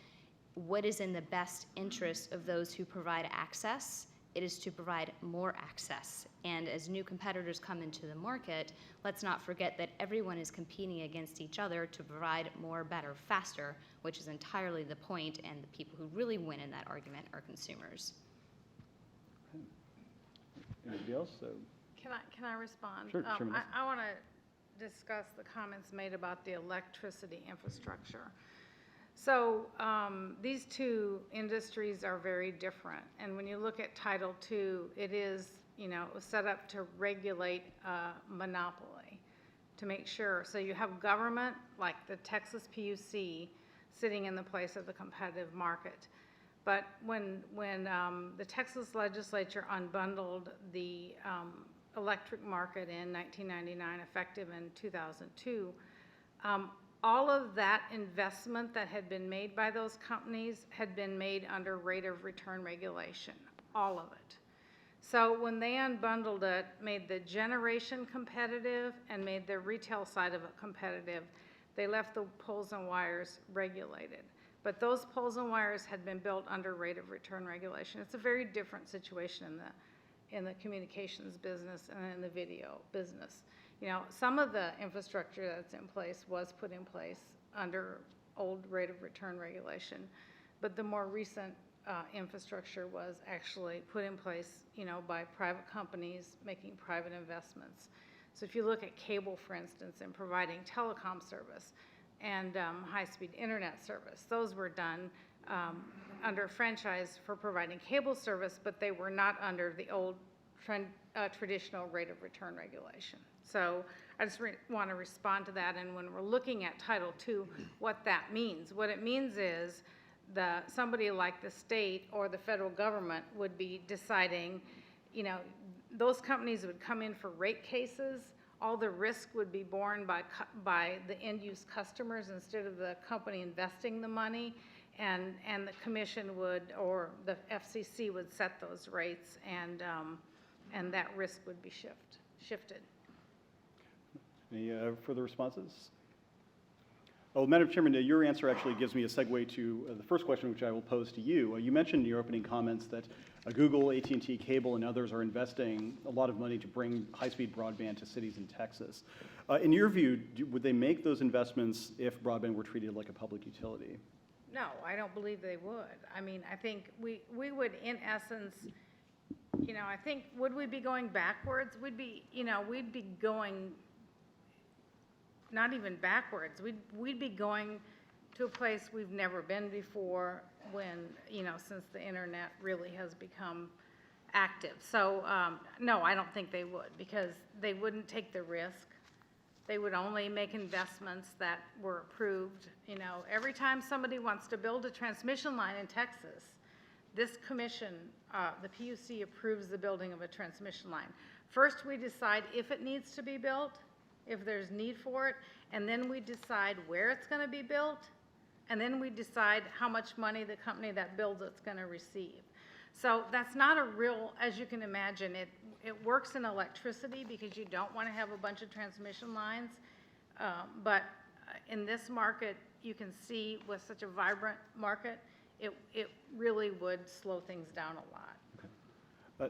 What is in the best interest of those who provide access? It is to provide more access. And as new competitors come into the market, let's not forget that everyone is competing against each other to provide more, better, faster, which is entirely the point, and the people who really win in that argument are consumers. Anybody else? Can I respond? Sure, Chairman Nelson. I want to discuss the comments made about the electricity infrastructure. So these two industries are very different, and when you look at Title II, it is, set up to regulate monopoly, to make sure. So you have government, like the Texas PUC, sitting in the place of the competitive market. But when the Texas legislature unbundled the electric market in 1999, effective in 2002, all of that investment that had been made by those companies had been made under rate of return regulation, all of it. So when they unbundled it, made the generation competitive and made the retail side of it competitive, they left the poles and wires regulated. But those poles and wires had been built under rate of return regulation. It's a very different situation in the communications business and in the video business. Some of the infrastructure that's in place was put in place under old rate of return regulation, but the more recent infrastructure was actually put in place, by private companies making private investments. So if you look at cable, for instance, and providing telecom service and high-speed internet service, those were done under franchise for providing cable service, but they were not under the old traditional rate of return regulation. So I just want to respond to that, and when we're looking at Title II, what that means. What it means is somebody like the state or the federal government would be deciding, those companies would come in for rate cases. All the risk would be borne by the end-use customers instead of the company investing the money, and the commission would, or the FCC would set those rates, and that risk would be shifted. Any further responses? Oh, Madam Chairman, your answer actually gives me a segue to the first question, which I will pose to you. You mentioned in your opening comments that Google, AT&T Cable, and others are investing a lot of money to bring high-speed broadband to cities in Texas. In your view, would they make those investments if broadband were treated like a public utility? No, I don't believe they would. I mean, I think we would, in essence, I think, would we be going backwards? We'd be going not even backwards. We'd be going to a place we've never been before when, since the internet really has become active. So, no, I don't think they would, because they wouldn't take the risk. They would only make investments that were approved. Every time somebody wants to build a transmission line in Texas, this commission, the PUC, approves the building of a transmission line. First, we decide if it needs to be built, if there's need for it, and then we decide where it's going to be built, and then we decide how much money the company that builds it's going to receive. So that's not a real, as you can imagine, it works in electricity because you don't want to have a bunch of transmission lines, but in this market, you can see with such a vibrant market, it really would slow things down a lot.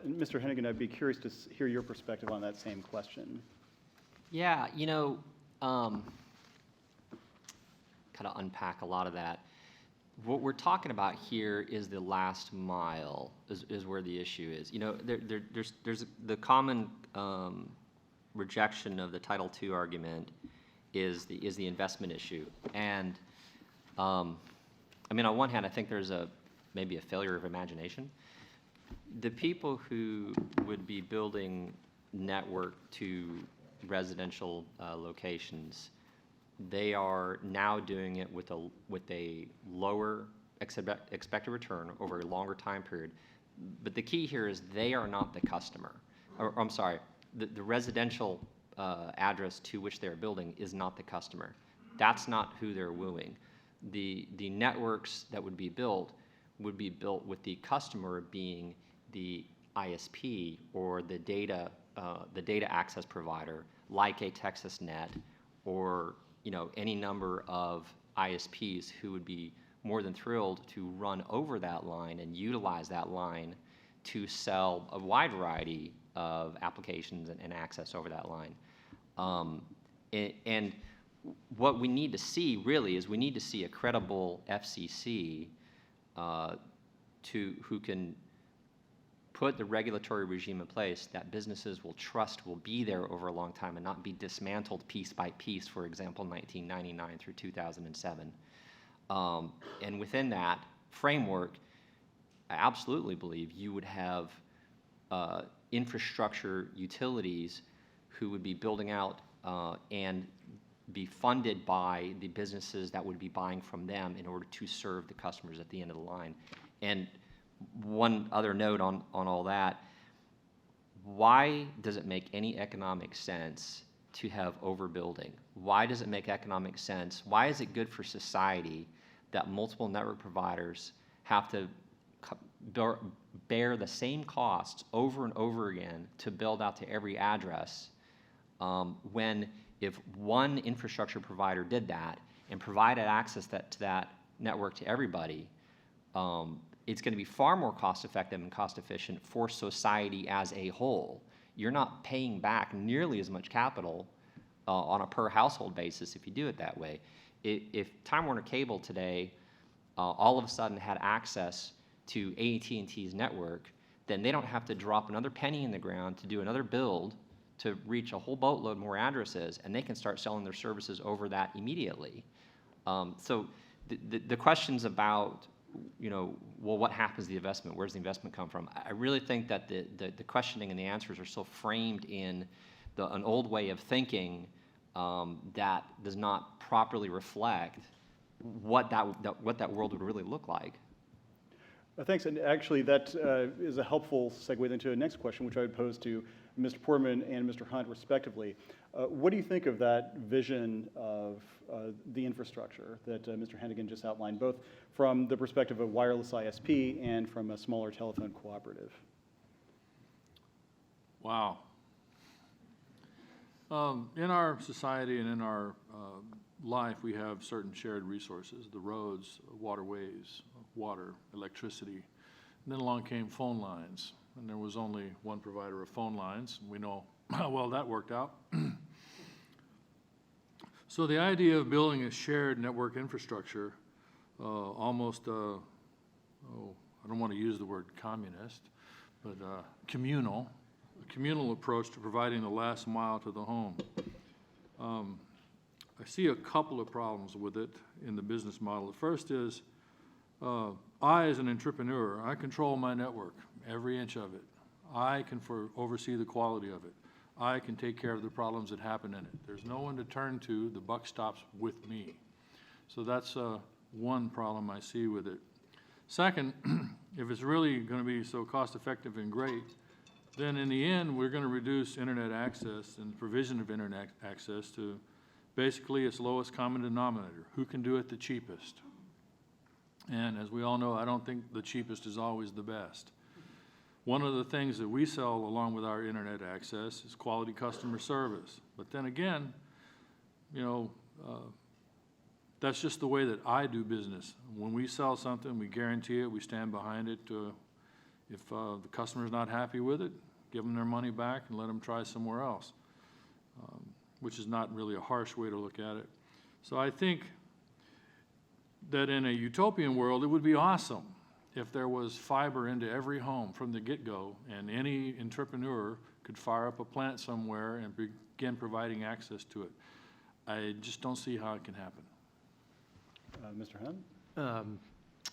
Mr. Hennigan, I'd be curious to hear your perspective on that same question. Yeah, kind of unpack a lot of that. What we're talking about here is the last mile is where the issue is. There's the common rejection of the Title II argument is the investment issue. And on one hand, I think there's maybe a failure of imagination. The people who would be building network to residential locations, they are now doing it with a lower expected return over a longer time period. But the key here is they are not the customer. I'm sorry, the residential address to which they're building is not the customer. That's not who they're wooing. The networks that would be built with the customer being the ISP or the data access provider, like a TexasNet or any number of ISPs who would be more than thrilled to run over that line and utilize that line to sell a wide variety of applications and access over that line. And what we need to see really is we need to see a credible FCC who can put the regulatory regime in place that businesses will trust will be there over a long time and not be dismantled piece by piece, for example, 1999 through 2007. And within that framework, I absolutely believe you would have infrastructure utilities who would be building out and be funded by the businesses that would be buying from them in order to serve the customers at the end of the line. And one other note on all that, why does it make any economic sense to have overbuilding? Why does it make economic sense? Why is it good for society that multiple network providers have to bear the same costs over and over again to build out to every address when if one infrastructure provider did that and provided access to that network to everybody, it's going to be far more cost effective and cost efficient for society as a whole. You're not paying back nearly as much capital on a per household basis if you do it that way. If Time Warner Cable today all of a sudden had access to AT&T's network, then they don't have to drop another penny in the ground to do another build to reach a whole boatload more addresses, and they can start selling their services over that immediately. So the questions about well, what happens to the investment? Where does the investment come from? I really think that the questioning and the answers are still framed in an old way of thinking that does not properly reflect what that world would really look like. Thanks, and actually that is a helpful segue into the next question, which I would pose to Mr. Portman and Mr. Hunt, respectively. What do you think of that vision of the infrastructure that Mr. Hennigan just outlined, both from the perspective of wireless ISP and from a smaller telephone cooperative? Wow. In our society and in our life, we have certain shared resources, the roads, waterways, water, electricity. And then along came phone lines, and there was only one provider of phone lines. We know how well that worked out. So the idea of building a shared network infrastructure, almost, I don't want to use the word communist, but a communal approach to providing the last mile to the home. I see a couple of problems with it in the business model. The first is, I, as an entrepreneur, I control my network, every inch of it. I can oversee the quality of it. I can take care of the problems that happen in it. There's no one to turn to. The buck stops with me. So that's one problem I see with it. Second, if it's really going to be so cost-effective and great, then in the end, we're going to reduce internet access and provision of internet access to basically its lowest common denominator. Who can do it the cheapest? And as we all know, I don't think the cheapest is always the best. One of the things that we sell along with our internet access is quality customer service. But then again, you know, that's just the way that I do business. When we sell something, we guarantee it, we stand behind it. If the customer's not happy with it, give them their money back and let them try somewhere else, which is not really a harsh way to look at it. So I think that in a utopian world, it would be awesome if there was fiber into every home from the get-go, and any entrepreneur could fire up a plant somewhere and begin providing access to it. I just don't see how it can happen. Mr. Hunt?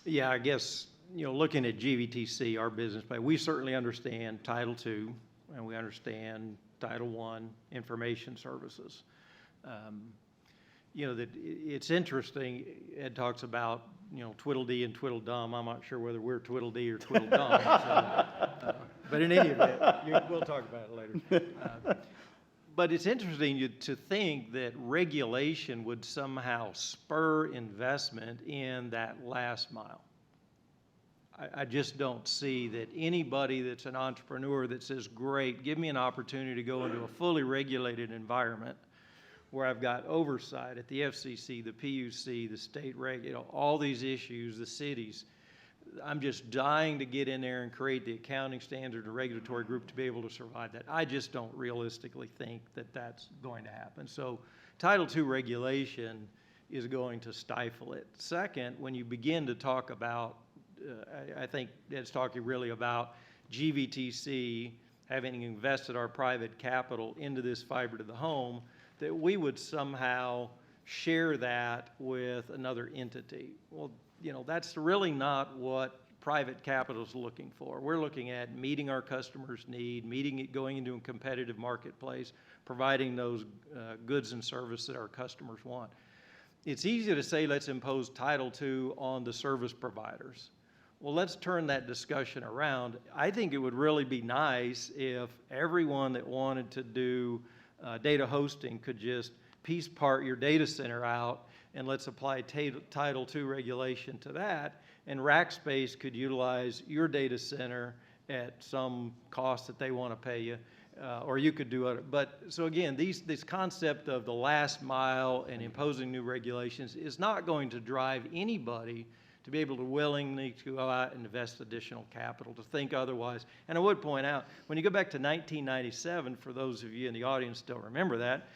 Yeah, I guess, you know, looking at GVTC, our business plan, we certainly understand Title II, and we understand Title I, information services. You know, that it's interesting, Ed talks about, you know, Tweedledee and Tweedledum. I'm not sure whether we're Tweedledee or Tweedledum. But in any event, we'll talk about it later. But it's interesting to think that regulation would somehow spur investment in that last mile. I just don't see that anybody that's an entrepreneur that says, great, give me an opportunity to go into a fully regulated environment where I've got oversight at the FCC, the PUC, the state all these issues, the cities. I'm just dying to get in there and create the accounting standard and regulatory group to be able to survive that. I just don't realistically think that that's going to happen. So Title II regulation is going to stifle it. Second, when you begin to talk about, I think Ed's talking really about GVTC having invested our private capital into this fiber to the home, that we would somehow share that with another entity. Well, you know, that's really not what private capital is looking for. We're looking at meeting our customers' need, going into a competitive marketplace, providing those goods and services that our customers want. It's easy to say, let's impose Title II on the service providers. Well, let's turn that discussion around. I think it would really be nice if everyone that wanted to do data hosting could just piece part your data center out, and let's apply Title II regulation to that, and Rackspace could utilize your data center at some cost that they want to pay you, or you could do it. But so again, this concept of the last mile and imposing new regulations is not going to drive anybody to be able to willingly to go out and invest additional capital, to think otherwise. And I would point out, when you go back to 1997, for those of you in the audience still remember that,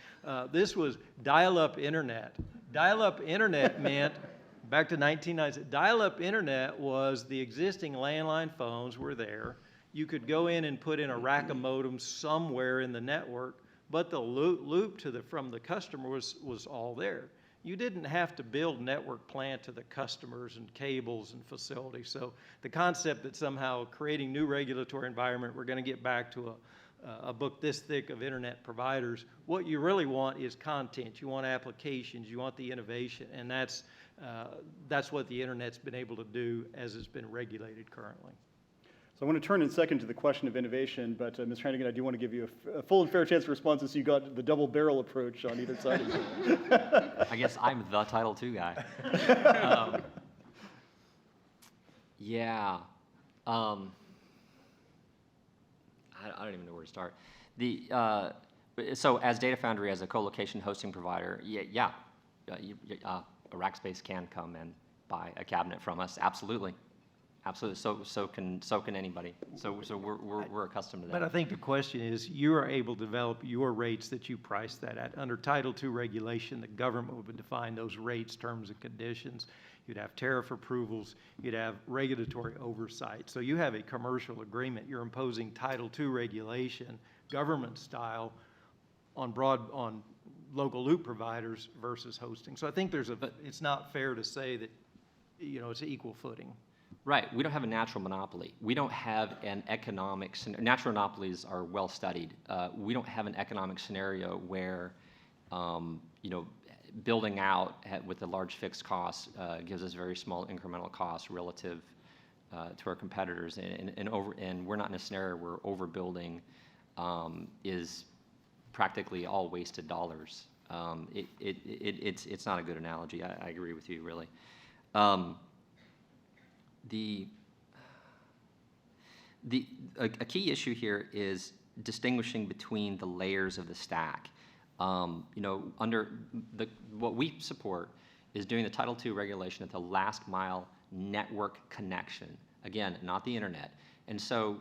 this was dial-up internet. Dial-up internet meant, back to 1997, dial-up internet was the existing landline phones were there. You could go in and put in a rack of modems somewhere in the network, but the loop from the customer was all there. You didn't have to build network plant to the customers and cables and facilities. So the concept that somehow creating new regulatory environment, we're going to get back to a book this thick of internet providers. What you really want is content. You want applications. You want the innovation, and that's what the internet's been able to do as it's been regulated currently. So I want to turn in a second to the question of innovation, but Ms. Hannigan, I do want to give you a full and fair chance to respond since you got the double barrel approach on either side of you. I guess I'm the Title II guy. Yeah. I don't even know where to start. So as Data Foundry, as a co-location hosting provider, a Rackspace can come and buy a cabinet from us. Absolutely. Absolutely. So can anybody. So we're accustomed to that. But I think the question is, you are able to develop your rates that you price that at. Under Title II regulation, the government would define those rates, terms, and conditions. You'd have tariff approvals. You'd have regulatory oversight. So you have a commercial agreement. You're imposing Title II regulation, government style, on local loop providers versus hosting. So I think it's not fair to say that, it's equal footing. Right, we don't have a natural monopoly. We don't have an economic, natural monopolies are well studied. We don't have an economic scenario where, building out with a large fixed cost gives us very small incremental costs relative to our competitors, and we're not in a scenario where overbuilding is practically all wasted dollars. It's not a good analogy. I agree with you, really. A key issue here is distinguishing between the layers of the stack. What we support is doing the Title II regulation at the last mile network connection. Again, not the internet. And so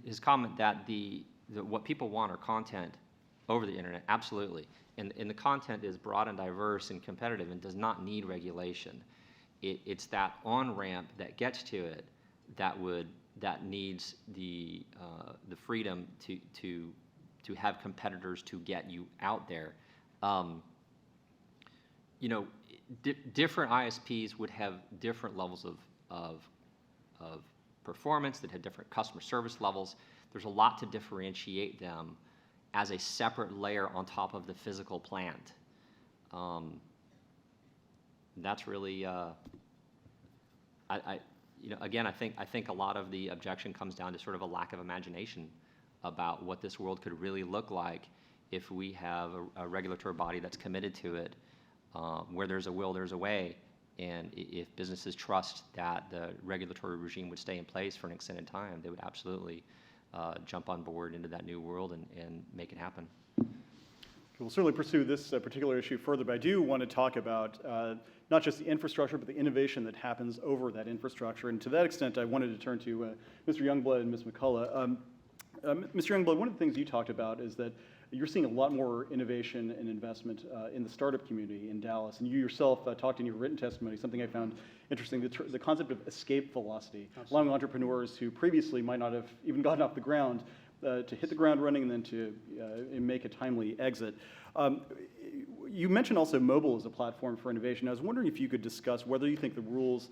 his comment that what people want are content over the internet, absolutely. And the content is broad and diverse and competitive and does not need regulation. It's that on-ramp that gets to it that needs the freedom to have competitors to get you out there. Different ISPs would have different levels of performance, that have different customer service levels. There's a lot to differentiate them as a separate layer on top of the physical plant. That's really, again, I think a lot of the objection comes down to sort of a lack of imagination about what this world could really look like if we have a regulatory body that's committed to it. Where there's a will, there's a way. And if businesses trust that the regulatory regime would stay in place for an extended time, they would absolutely jump on board into that new world and make it happen. We'll certainly pursue this particular issue further, but I do want to talk about not just the infrastructure, but the innovation that happens over that infrastructure. And to that extent, I wanted to turn to Mr. Youngblood and Ms. McCullough. Mr. Youngblood, one of the things you talked about is that you're seeing a lot more innovation and investment in the startup community in Dallas. And you yourself talked in your written testimony, something I found interesting, the concept of escape velocity, allowing entrepreneurs who previously might not have even gotten off the ground to hit the ground running and then to make a timely exit. You mentioned also mobile as a platform for innovation. I was wondering if you could discuss whether you think the rules,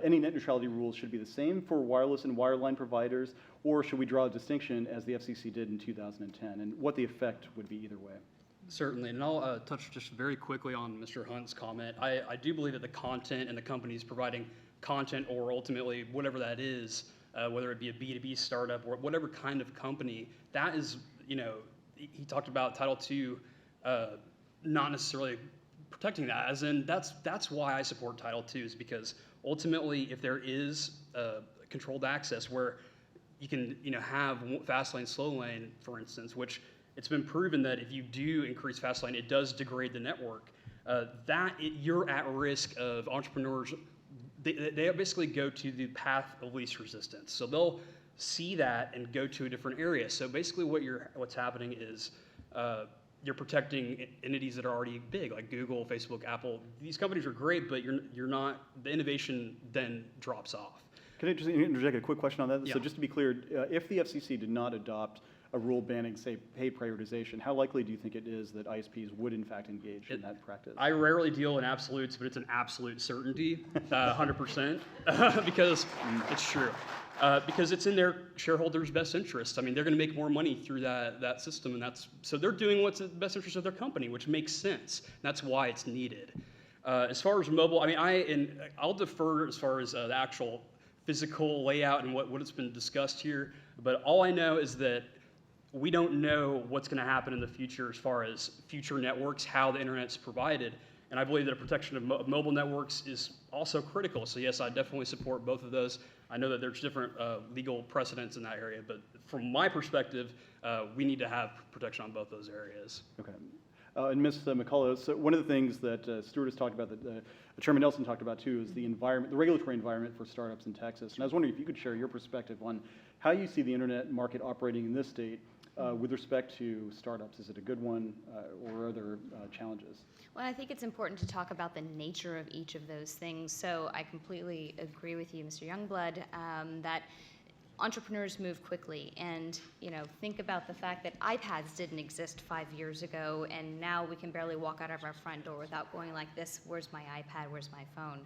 any net neutrality rules should be the same for wireless and wireline providers, or should we draw a distinction as the FCC did in 2010, and what the effect would be either way? Certainly, and I'll touch just very quickly on Mr. Hunt's comment. I do believe that the content and the companies providing content, or ultimately whatever that is, whether it be a B2B startup or whatever kind of company, that is, he talked about Title II not necessarily protecting that, as in that's why I support Title II, is because ultimately if there is controlled access where you can have fast lane, slow lane, for instance, which it's been proven that if you do increase fast lane, it does degrade the network, you're at risk of entrepreneurs. They basically go to the path of least resistance. So they'll see that and go to a different area. So basically what's happening is you're protecting entities that are already big, like Google, Facebook, Apple. These companies are great, but you're not, the innovation then drops off. Can I just interject a quick question on that? Yeah. So just to be clear, if the FCC did not adopt a rule banning, say, pay prioritization, how likely do you think it is that ISPs would in fact engage in that practice? I rarely deal in absolutes, but it's an absolute certainty, 100%, because it's true. Because it's in their shareholders' best interest. I mean, they're going to make more money through that system, and so they're doing what's in the best interest of their company, which makes sense. That's why it's needed. As far as mobile, I mean, I'll defer as far as the actual physical layout and what has been discussed here, but all I know is that we don't know what's going to happen in the future as far as future networks, how the internet's provided, and I believe that a protection of mobile networks is also critical. So yes, I definitely support both of those. I know that there's different legal precedents in that area, but from my perspective, we need to have protection on both those areas. Okay. And Ms. McCullough, so one of the things that Stuart has talked about, that Chairman Nelson talked about too, is the environment, the regulatory environment for startups in Texas. And I was wondering if you could share your perspective on how you see the internet market operating in this state with respect to startups. Is it a good one, or are there challenges? Well, I think it's important to talk about the nature of each of those things. So I completely agree with you, Mr. Youngblood, that entrepreneurs move quickly, and think about the fact that iPads didn't exist 5 years ago, and now we can barely walk out of our front door without going like this, where's my iPad, where's my phone?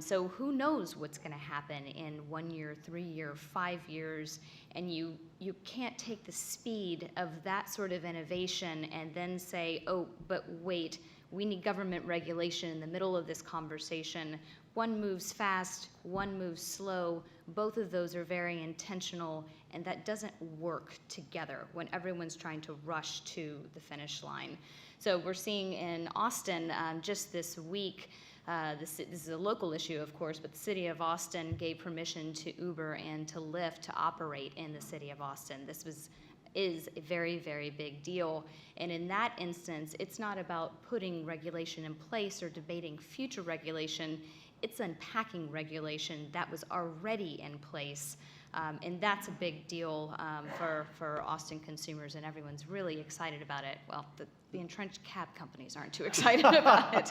So who knows what's going to happen in 1 year, 3 year, 5 years, and you can't take the speed of that sort of innovation and then say, oh, but wait, we need government regulation in the middle of this conversation. One moves fast, one moves slow. Both of those are very intentional, and that doesn't work together when everyone's trying to rush to the finish line. So we're seeing in Austin just this week, this is a local issue, of course, but the city of Austin gave permission to Uber and to Lyft to operate in the city of Austin. This is a very, very big deal. And in that instance, it's not about putting regulation in place or debating future regulation. It's unpacking regulation that was already in place. And that's a big deal for Austin consumers, and everyone's really excited about it. Well, the entrenched cab companies aren't too excited about it.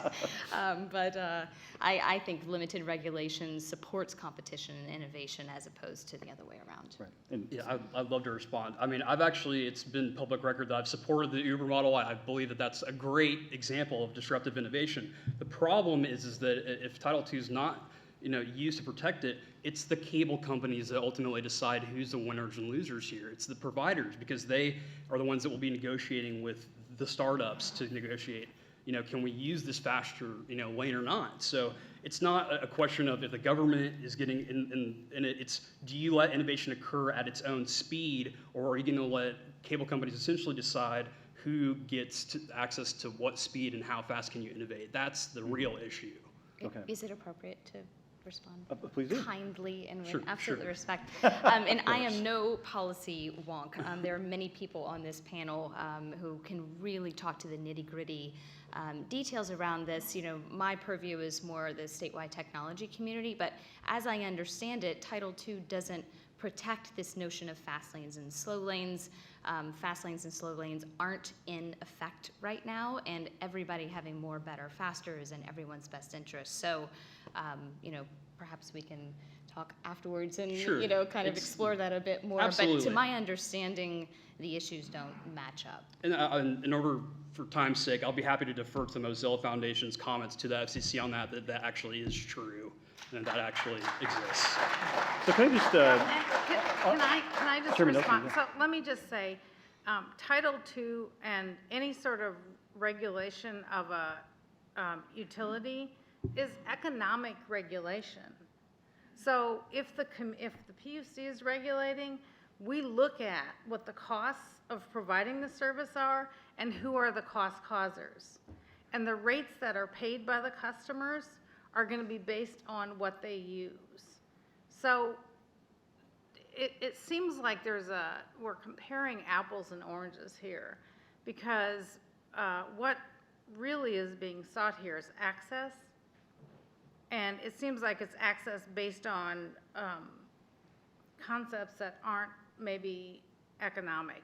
But I think limited regulation supports competition and innovation as opposed to the other way around. Right. And Yeah, I'd love to respond. I mean, it's been public record that I've supported the Uber model. I believe that that's a great example of disruptive innovation. The problem is that if Title II is not used to protect it, it's the cable companies that ultimately decide who's the winners and losers here. It's the providers, because they are the ones that will be negotiating with the startups to negotiate, can we use this faster, lane or not? So it's not a question of if the government is getting in it, it's do you let innovation occur at its own speed, or are you going to let cable companies essentially decide who gets access to what speed and how fast can you innovate? That's the real issue. Okay. Is it appropriate to respond please do. kindly and with Sure, absolute sure. respect? And I am no policy wonk. There are many people on this panel who can really talk to the nitty-gritty details around this. My purview is more the statewide technology community, but as I understand it, Title II doesn't protect this notion of fast lanes and slow lanes. Fast lanes and slow lanes aren't in effect right now, and everybody having more, better, faster is in everyone's best interest. So, perhaps we can talk afterwards and, Sure. kind of explore that a bit more. Absolutely. But to my understanding, the issues don't match up. And in order, for time's sake, I'll be happy to defer to the Mozilla Foundation's comments to the FCC on that actually is true and that actually exists. So can I just, Can I just Chairman respond? Nelson, So let me just say, Title II and any sort of regulation of a utility is economic regulation. So if the PUC is regulating, we look at what the costs of providing the service are and who are the cost causers. And the rates that are paid by the customers are going to be based on what they use. So it seems like we're comparing apples and oranges here, because what really is being sought here is access, and it seems like it's access based on concepts that aren't maybe economic.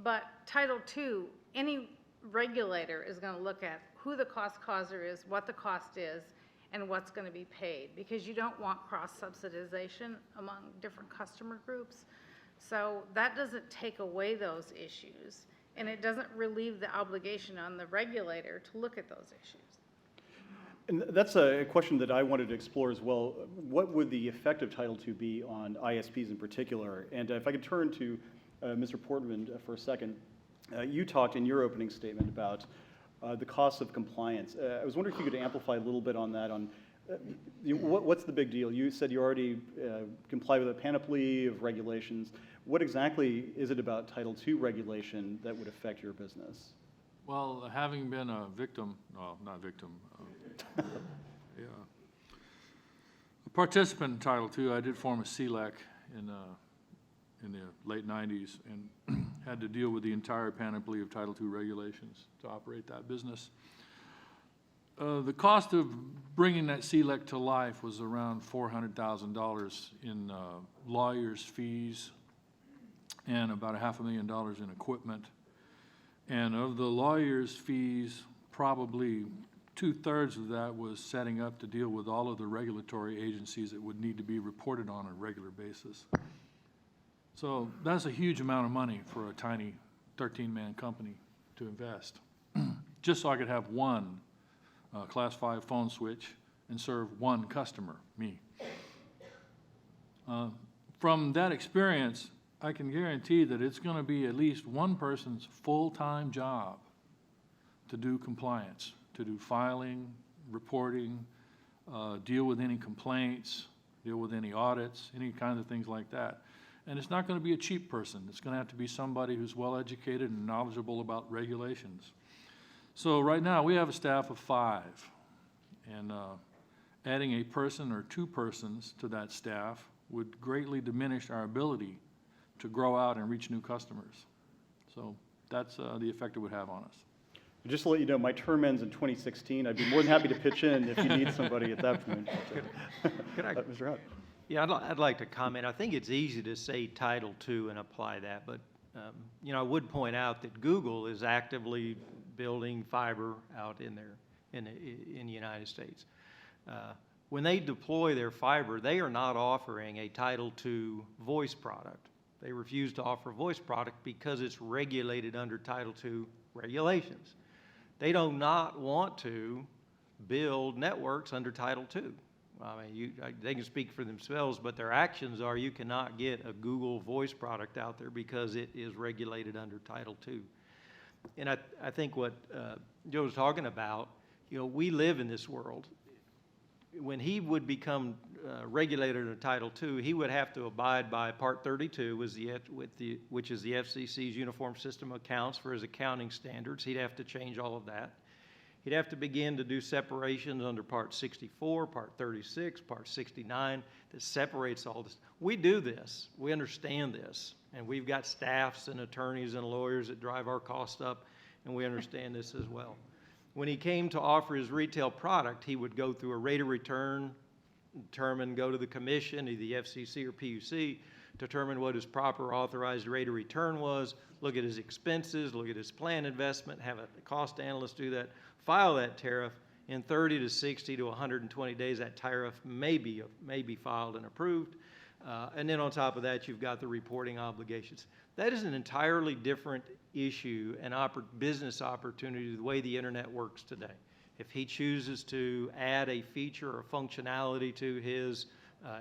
But Title II, any regulator is going to look at who the cost causer is, what the cost is, and what's going to be paid, because you don't want cross-subsidization among different customer groups. So that doesn't take away those issues, and it doesn't relieve the obligation on the regulator to look at those issues. and that's a question that I wanted to explore as well. What would the effect of Title II be on ISPs in particular? And if I could turn to Mr. Portman for a second. You talked in your opening statement about the cost of compliance. I was wondering if you could amplify a little bit on that. What's the big deal? You said you already comply with a panoply of regulations. What exactly is it about Title II regulation that would affect your business? Well, having been a victim, well, not victim, yeah, a participant in Title II, I did form a CLEC in the late 90s and had to deal with the entire panoply of Title II regulations to operate that business. The cost of bringing that CLEC to life was around $400,000 in lawyers' fees and about $500,000 in equipment. And of the lawyers' fees, probably 2/3 of that was setting up to deal with all of the regulatory agencies that would need to be reported on a regular basis. So that's a huge amount of money for a tiny 13-man company to invest, just so I could have one Class 5 phone switch and serve one customer, me. From that experience, I can guarantee that it's going to be at least one person's full-time job to do compliance, to do filing, reporting, deal with any complaints, deal with any audits, any kinds of things like that. And it's not going to be a cheap person. It's going to have to be somebody who's well-educated and knowledgeable about regulations. So right now, we have a staff of 5. And adding a person or 2 persons to that staff would greatly diminish our ability to grow out and reach new customers. So that's the effect it would have on us. Just to let you know, my term ends in 2016. I'd be more than happy to pitch in if you need somebody at that point. Could I- Mr. Hutt. Yeah, I'd like to comment. I think it's easy to say Title II and apply that, but, you know, I would point out that Google is actively building fiber out in the United States. When they deploy their fiber, they are not offering a Title II voice product. They refuse to offer a voice product because it's regulated under Title II regulations. They do not want to build networks under Title II. I mean, they can speak for themselves, but their actions are you cannot get a Google voice product out there because it is regulated under Title II. And I think what Joe was talking about, you know, we live in this world. When he would become regulated under Title II, he would have to abide by Part 32, which is the FCC's Uniform System of Accounts for his accounting standards. He'd have to change all of that. He'd have to begin to do separations under Part 64, Part 36, Part 69 that separates all this. We do this. We understand this. And we've got staffs and attorneys and lawyers that drive our costs up, and we understand this as well. When he came to offer his retail product, he would go through a rate of return, go to the commission, either the FCC or PUC, determine what his proper authorized rate of return was, look at his expenses, look at his plan investment, have a cost analyst do that, file that tariff. In 30 to 60 to 120 days, that tariff may be filed and approved. And then on top of that, you've got the reporting obligations. That is an entirely different issue and business opportunity the way the internet works today. If he chooses to add a feature or functionality to his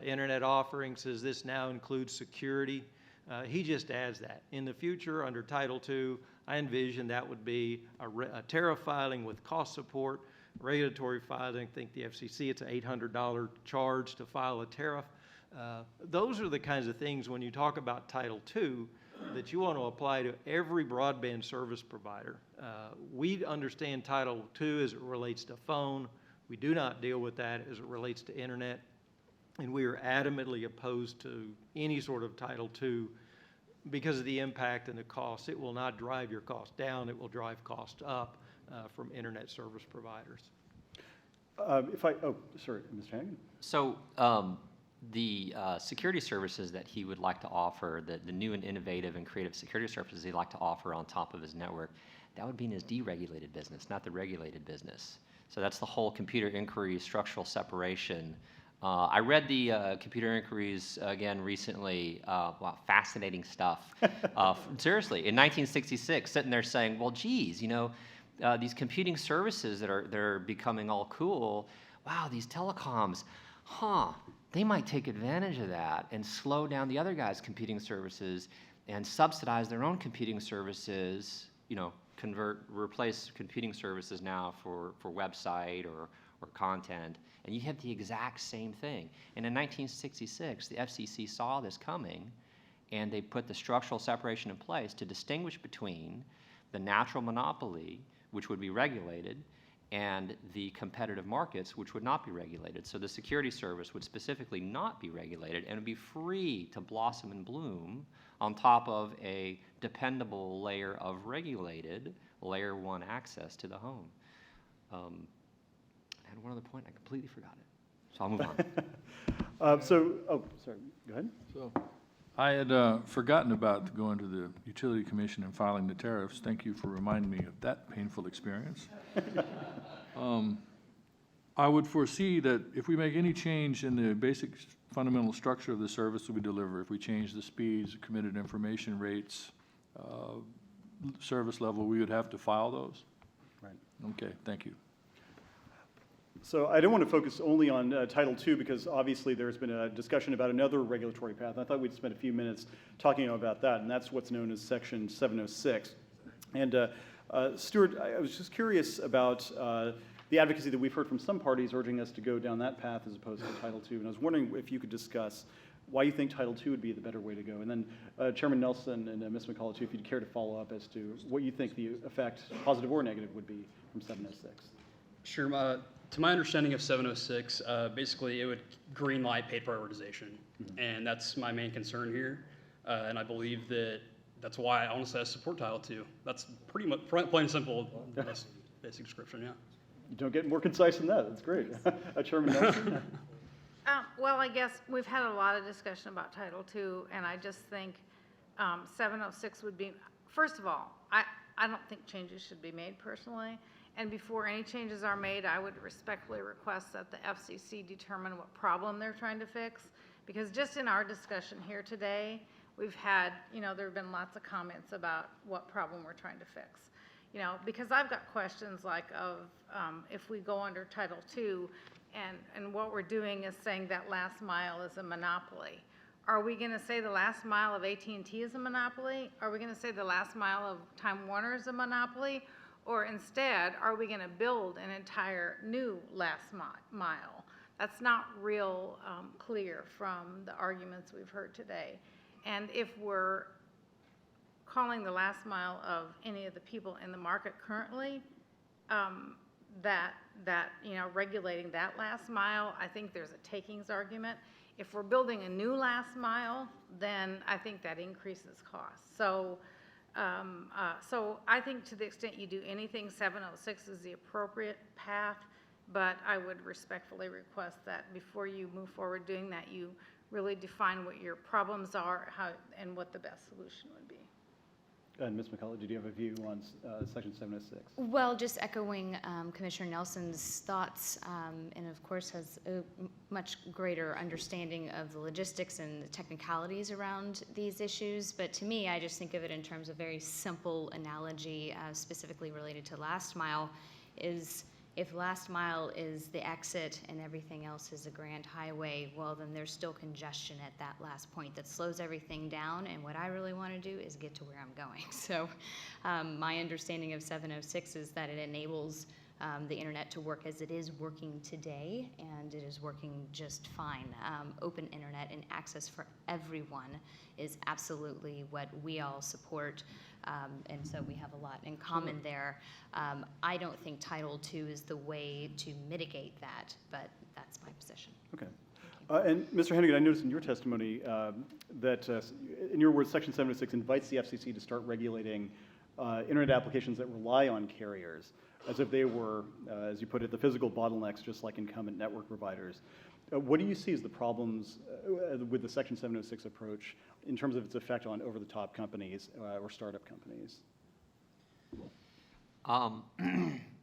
internet offering, says this now includes security, he just adds that. In the future, under Title II, I envision that would be a tariff filing with cost support, regulatory filing. I think the FCC, it's an $800 charge to file a tariff. Those are the kinds of things when you talk about Title II that you want to apply to every broadband service provider. We understand Title II as it relates to phone. We do not deal with that as it relates to internet. And we are adamantly opposed to any sort of Title II because of the impact and the cost. It will not drive your cost down. It will drive cost up from internet service providers. Sorry, Mr. Hagan. So the security services that he would like to offer, the new and innovative and creative security services he'd like to offer on top of his network, that would be in his deregulated business, not the regulated business. So that's the whole computer inquiry structural separation. I read the computer inquiries again recently. Wow, fascinating stuff. Seriously, in 1966, sitting there saying, well, geez, you know, these computing services they're becoming all cool. Wow, these telecoms, they might take advantage of that and slow down the other guys' computing services and subsidize their own computing services, you know, replace computing services now for website or content, and you have the exact same thing. And in 1966, the FCC saw this coming, and they put the structural separation in place to distinguish between the natural monopoly, which would be regulated, and the competitive markets, which would not be regulated. So the security service would specifically not be regulated and would be free to blossom and bloom on top of a dependable layer of regulated layer 1 access to the home. I had one other point, I completely forgot it. So I'll move on. Sorry, go ahead. So I had forgotten about going to the Utility Commission and filing the tariffs. Thank you for reminding me of that painful experience. I would foresee that if we make any change in the basic fundamental structure of the service that we deliver, if we change the speeds, committed information rates, service level, we would have to file those? Right. Okay, thank you. So I don't want to focus only on Title II because obviously there's been a discussion about another regulatory path. I thought we'd spend a few minutes talking about that, and that's what's known as Section 706. And Stuart, I was just curious about the advocacy that we've heard from some parties urging us to go down that path as opposed to Title II. And I was wondering if you could discuss why you think Title II would be the better way to go. And then Chairman Nelson and Ms. McCullough, too, if you'd care to follow up as to what you think the effect, positive or negative, would be from 706. Sure. To my understanding of 706, basically it would green light paid prioritization, and that's my main concern here. And I believe that's why honestly I support Title II. That's pretty much plain and simple. That's basic description. Yeah. You don't get more concise than that. That's great. Chairman Nelson. Well, I guess we've had a lot of discussion about Title II, and I just think 706 would be, first of all, I don't think changes should be made personally. And before any changes are made, I would respectfully request that the FCC determine what problem they're trying to fix. Because just in our discussion here today, we've had, there have been lots of comments about what problem we're trying to fix. Because I've got questions like if we go under Title II and what we're doing is saying that last mile is a monopoly. Are we going to say the last mile of AT&T is a monopoly? Are we going to say the last mile of Time Warner is a monopoly? Or instead, are we going to build an entire new last mile? That's not real clear from the arguments we've heard today. And if we're calling the last mile of any of the people in the market currently, regulating that last mile, I think there's a takings argument. If we're building a new last mile, then I think that increases costs. So I think to the extent you do anything, 706 is the appropriate path, but I would respectfully request that before you move forward doing that, you really define what your problems are and what the best solution would be. And Ms. McCullough, did you have a view on Section 706? Well, just echoing Commissioner Nelson's thoughts, and of course has a much greater understanding of the logistics and the technicalities around these issues. But to me, I just think of it in terms of very simple analogy, specifically related to last mile, is if last mile is the exit and everything else is a grand highway, well, then there's still congestion at that last point that slows everything down, and what I really want to do is get to where I'm going. So my understanding of 706 is that it enables the internet to work as it is working today, and it is working just fine. Open internet and access for everyone is absolutely what we all support, and so we have a lot in common there. I don't think Title II is the way to mitigate that, but that's my position. Okay. And Mr. Hennigan, I noticed in your testimony that, in your words, Section 706 invites the FCC to start regulating internet applications that rely on carriers, as if they were, as you put it, the physical bottlenecks, just like incumbent network providers. What do you see as the problems with the Section 706 approach in terms of its effect on over-the-top companies or startup companies?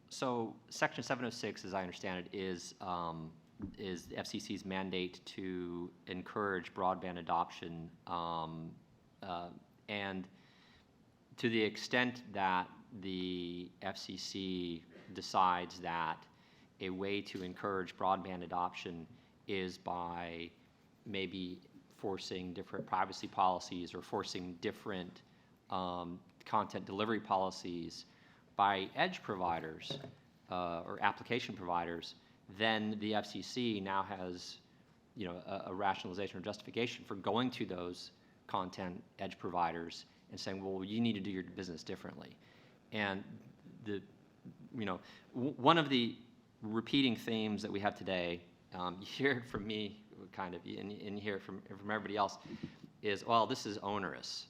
So Section 706, as I understand it, is the FCC's mandate to encourage broadband adoption, and to the extent that the FCC decides that a way to encourage broadband adoption is by maybe forcing different privacy policies or forcing different content delivery policies by edge providers or application providers, then the FCC now has, a rationalization or justification for going to those content edge providers and saying, well, you need to do your business differently. And one of the repeating themes that we have today, you hear it from me, kind of, and you hear it from everybody else, is, well, this is onerous.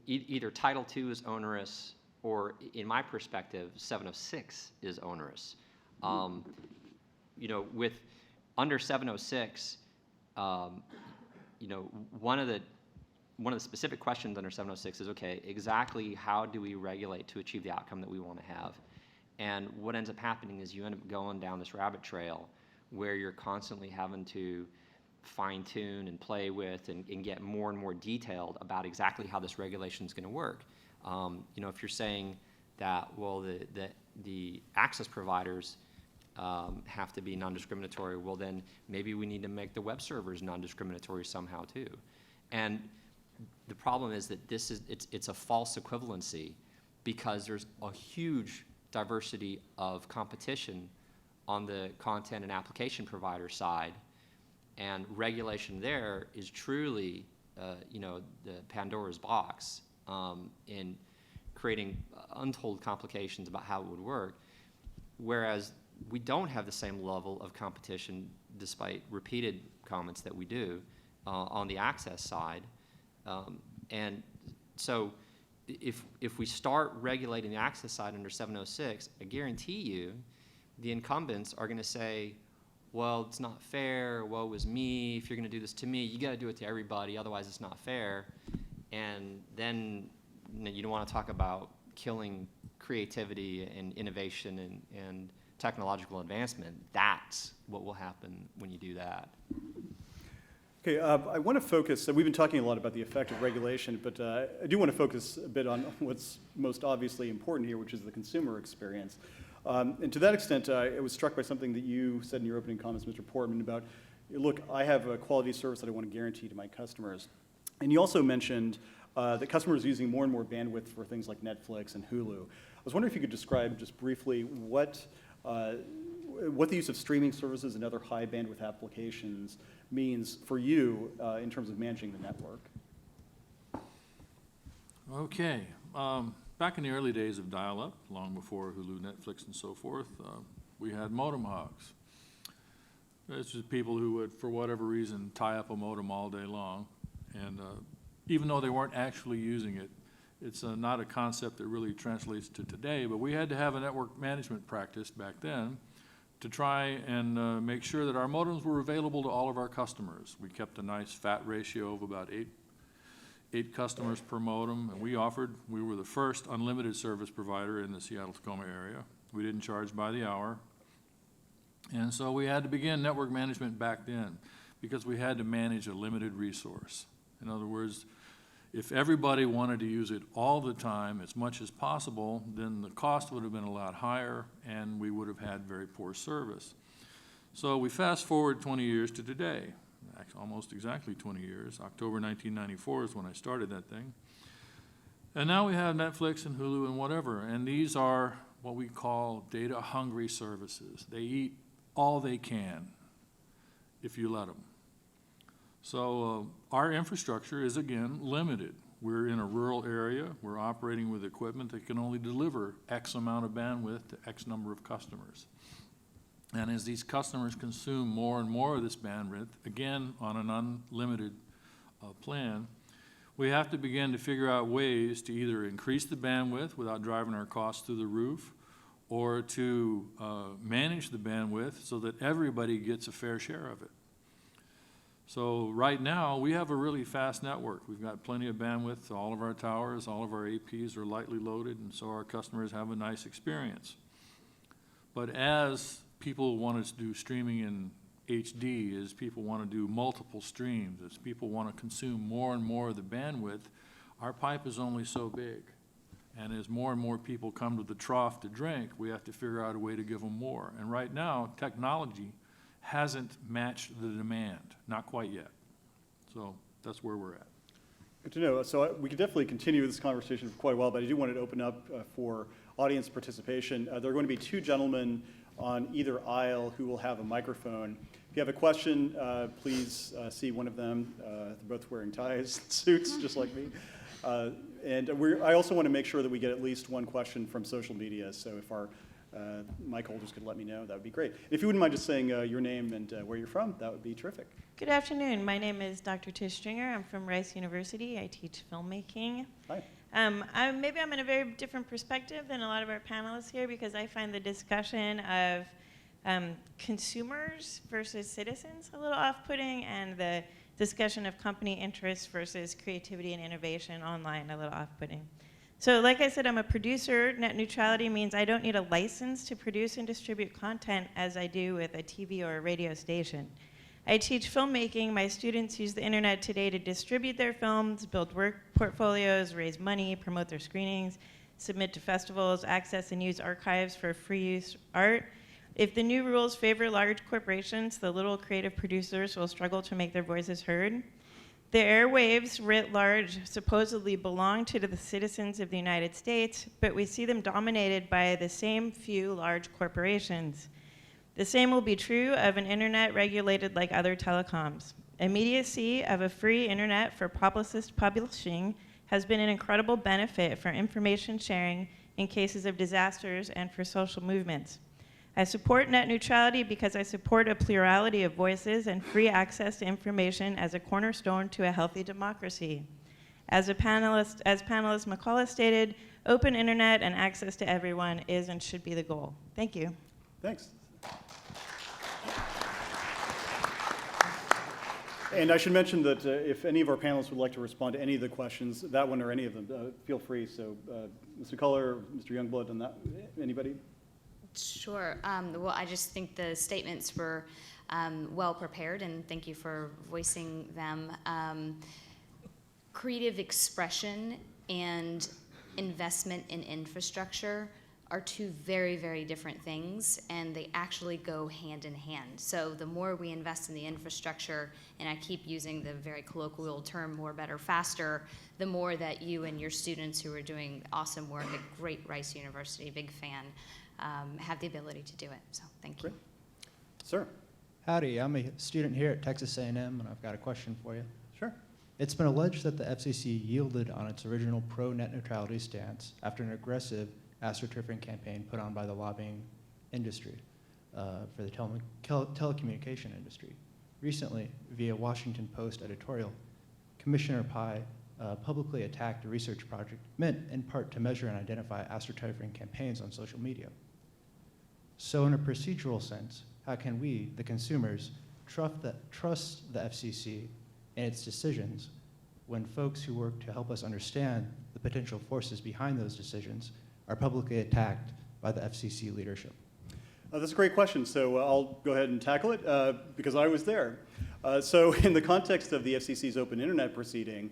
Either Title II is onerous, or in my perspective, 706 is onerous. With under 706, one of the specific questions under 706 is, okay, exactly how do we regulate to achieve the outcome that we want to have? And what ends up happening is you end up going down this rabbit trail where you're constantly having to fine tune and play with and get more and more detailed about exactly how this regulation is going to work. You know, if you're saying that, well, the access providers have to be non-discriminatory, well, then maybe we need to make the web servers non-discriminatory somehow too. And the problem is that it's a false equivalency, because there's a huge diversity of competition on the content and application provider side, and regulation there is truly, you know, the Pandora's box in creating untold complications about how it would work, whereas we don't have the same level of competition, despite repeated comments that we do, on the access side. And so if we start regulating the access side under 706, I guarantee you the incumbents are going to say, well, it's not fair, woe is me, if you're going to do this to me, you got to do it to everybody, otherwise it's not fair. And then, you know, you don't want to talk about killing creativity and innovation and technological advancement. That's what will happen when you do that. Okay, I want to focus, we've been talking a lot about the effect of regulation, but I do want to focus a bit on what's most obviously important here, which is the consumer experience. And to that extent, I was struck by something that you said in your opening comments, Mr. Portman, about, look, I have a quality service that I want to guarantee to my customers. And you also mentioned that customers are using more and more bandwidth for things like Netflix and Hulu. I was wondering if you could describe just briefly what the use of streaming services and other high bandwidth applications means for you in terms of managing the network. Okay. Back in the early days of dial-up, long before Hulu, Netflix, and so forth, we had modem hogs. This is people who would, for whatever reason, tie up a modem all day long. And even though they weren't actually using it, it's not a concept that really translates to today, but we had to have a network management practice back then to try and make sure that our modems were available to all of our customers. We kept a nice fat ratio of about eight customers per modem, and we were the first unlimited service provider in the Seattle-Tacoma area. We didn't charge by the hour. And so we had to begin network management back then because we had to manage a limited resource. In other words, if everybody wanted to use it all the time as much as possible, then the cost would have been a lot higher and we would have had very poor service. So we fast forward 20 years to today, almost exactly 20 years. October 1994 is when I started that thing. And now we have Netflix and Hulu and whatever, and these are what we call data-hungry services. They eat all they can if you let them. So our infrastructure is, again, limited. We're in a rural area. We're operating with equipment that can only deliver X amount of bandwidth to X number of customers. And as these customers consume more and more of this bandwidth, again, on an unlimited plan, we have to begin to figure out ways to either increase the bandwidth without driving our costs through the roof, or to manage the bandwidth so that everybody gets a fair share of it. So right now, we have a really fast network. We've got plenty of bandwidth to all of our towers. All of our APs are lightly loaded, and so our customers have a nice experience. But as people want to do streaming in HD, as people want to do multiple streams, as people want to consume more and more of the bandwidth, our pipe is only so big. And as more and more people come to the trough to drink, we have to figure out a way to give them more. And right now, technology hasn't matched the demand, not quite yet. So that's where we're at. Good to know. So we could definitely continue this conversation for quite a while, but I do want to open up for audience participation. There are going to be two gentlemen on either aisle who will have a microphone. If you have a question, please see one of them. They're both wearing ties, suits, just like me. I also want to make sure that we get at least one question from social media, so if our mic holders could let me know, that would be great. If you wouldn't mind just saying your name and where you're from, that would be terrific. Good afternoon. My name is Dr. Tish Stringer. I'm from Rice University. I teach filmmaking. Hi. Maybe I'm in a very different perspective than a lot of our panelists here because I find the discussion of consumers versus citizens a little off-putting, and the discussion of company interests versus creativity and innovation online a little off-putting. So like I said, I'm a producer. Net neutrality means I don't need a license to produce and distribute content as I do with a TV or a radio station. I teach filmmaking. My students use the internet today to distribute their films, build work portfolios, raise money, promote their screenings, submit to festivals, access and use archives for free use art. If the new rules favor large corporations, the little creative producers will struggle to make their voices heard. The airwaves, writ large, supposedly belong to the citizens of the United States, but we see them dominated by the same few large corporations. The same will be true of an internet regulated like other telecoms. Immediacy of a free internet for publicist publishing has been an incredible benefit for information sharing in cases of disasters and for social movements. I support net neutrality because I support a plurality of voices and free access to information as a cornerstone to a healthy democracy. As panelist McCullough stated, open internet and access to everyone is and should be the goal. Thank you. Thanks. And I should mention that if any of our panelists would like to respond to any of the questions, that one or any of them, feel free. So Mr. Culler, Mr. Youngblood, on that, anybody? Sure. Well, I just think the statements were well prepared, and thank you for voicing them. Creative expression and investment in infrastructure are two very, very different things, and they actually go hand in hand. So the more we invest in the infrastructure, and I keep using the very colloquial term more, better, faster, the more that you and your students who are doing awesome work at great Rice University, big fan, have the ability to do it. So thank you. Great. Sir. Howdy, I'm a student here at Texas A&M, and I've got a question for you. Sure. It's been alleged that the FCC yielded on its original pro-net neutrality stance after an aggressive astroturfing campaign put on by the lobbying industry for the telecommunication industry. Recently, via Washington Post editorial, Commissioner Pai publicly attacked a research project meant in part to measure and identify astroturfing campaigns on social media. So in a procedural sense, how can we, the consumers, trust the FCC and its decisions when folks who work to help us understand the potential forces behind those decisions are publicly attacked by the FCC leadership? That's a great question. So I'll go ahead and tackle it because I was there. So in the context of the FCC's Open Internet proceeding,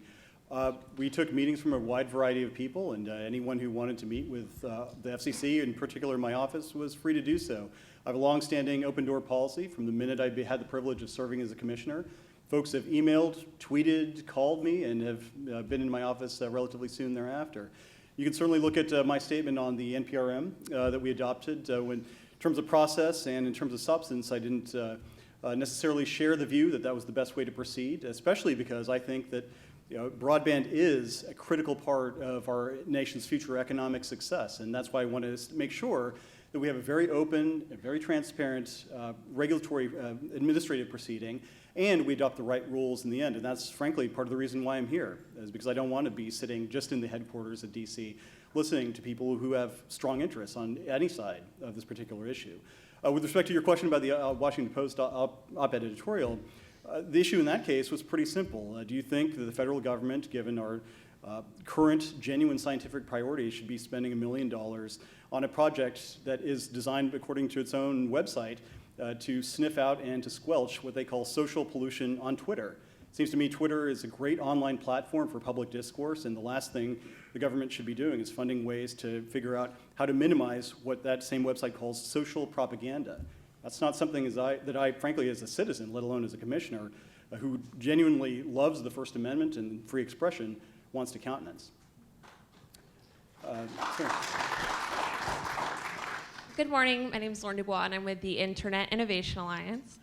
we took meetings from a wide variety of people, and anyone who wanted to meet with the FCC, in particular my office, was free to do so. I have a long-standing open door policy from the minute I had the privilege of serving as a commissioner. Folks have emailed, tweeted, called me, and have been in my office relatively soon thereafter. You can certainly look at my statement on the NPRM that we adopted. In terms of process and in terms of substance, I didn't necessarily share the view that that was the best way to proceed, especially because I think that broadband is a critical part of our nation's future economic success, and that's why I want to make sure that we have a very open, a very transparent regulatory administrative proceeding, and we adopt the right rules in the end. And that's frankly part of the reason why I'm here, is because I don't want to be sitting just in the headquarters at DC listening to people who have strong interests on any side of this particular issue. With respect to your question about the Washington Post op-ed editorial, the issue in that case was pretty simple. Do you think that the federal government, given our current genuine scientific priorities, should be spending $1 million on a project that is designed according to its own website to sniff out and to squelch what they call social pollution on Twitter? It seems to me Twitter is a great online platform for public discourse, and the last thing the government should be doing is funding ways to figure out how to minimize what that same website calls social propaganda. That's not something that I, frankly, as a citizen, let alone as a commissioner, who genuinely loves the First Amendment and free expression, wants to countenance. Good morning. My name is Lauren Dubois, and I'm with the Internet Innovation Alliance.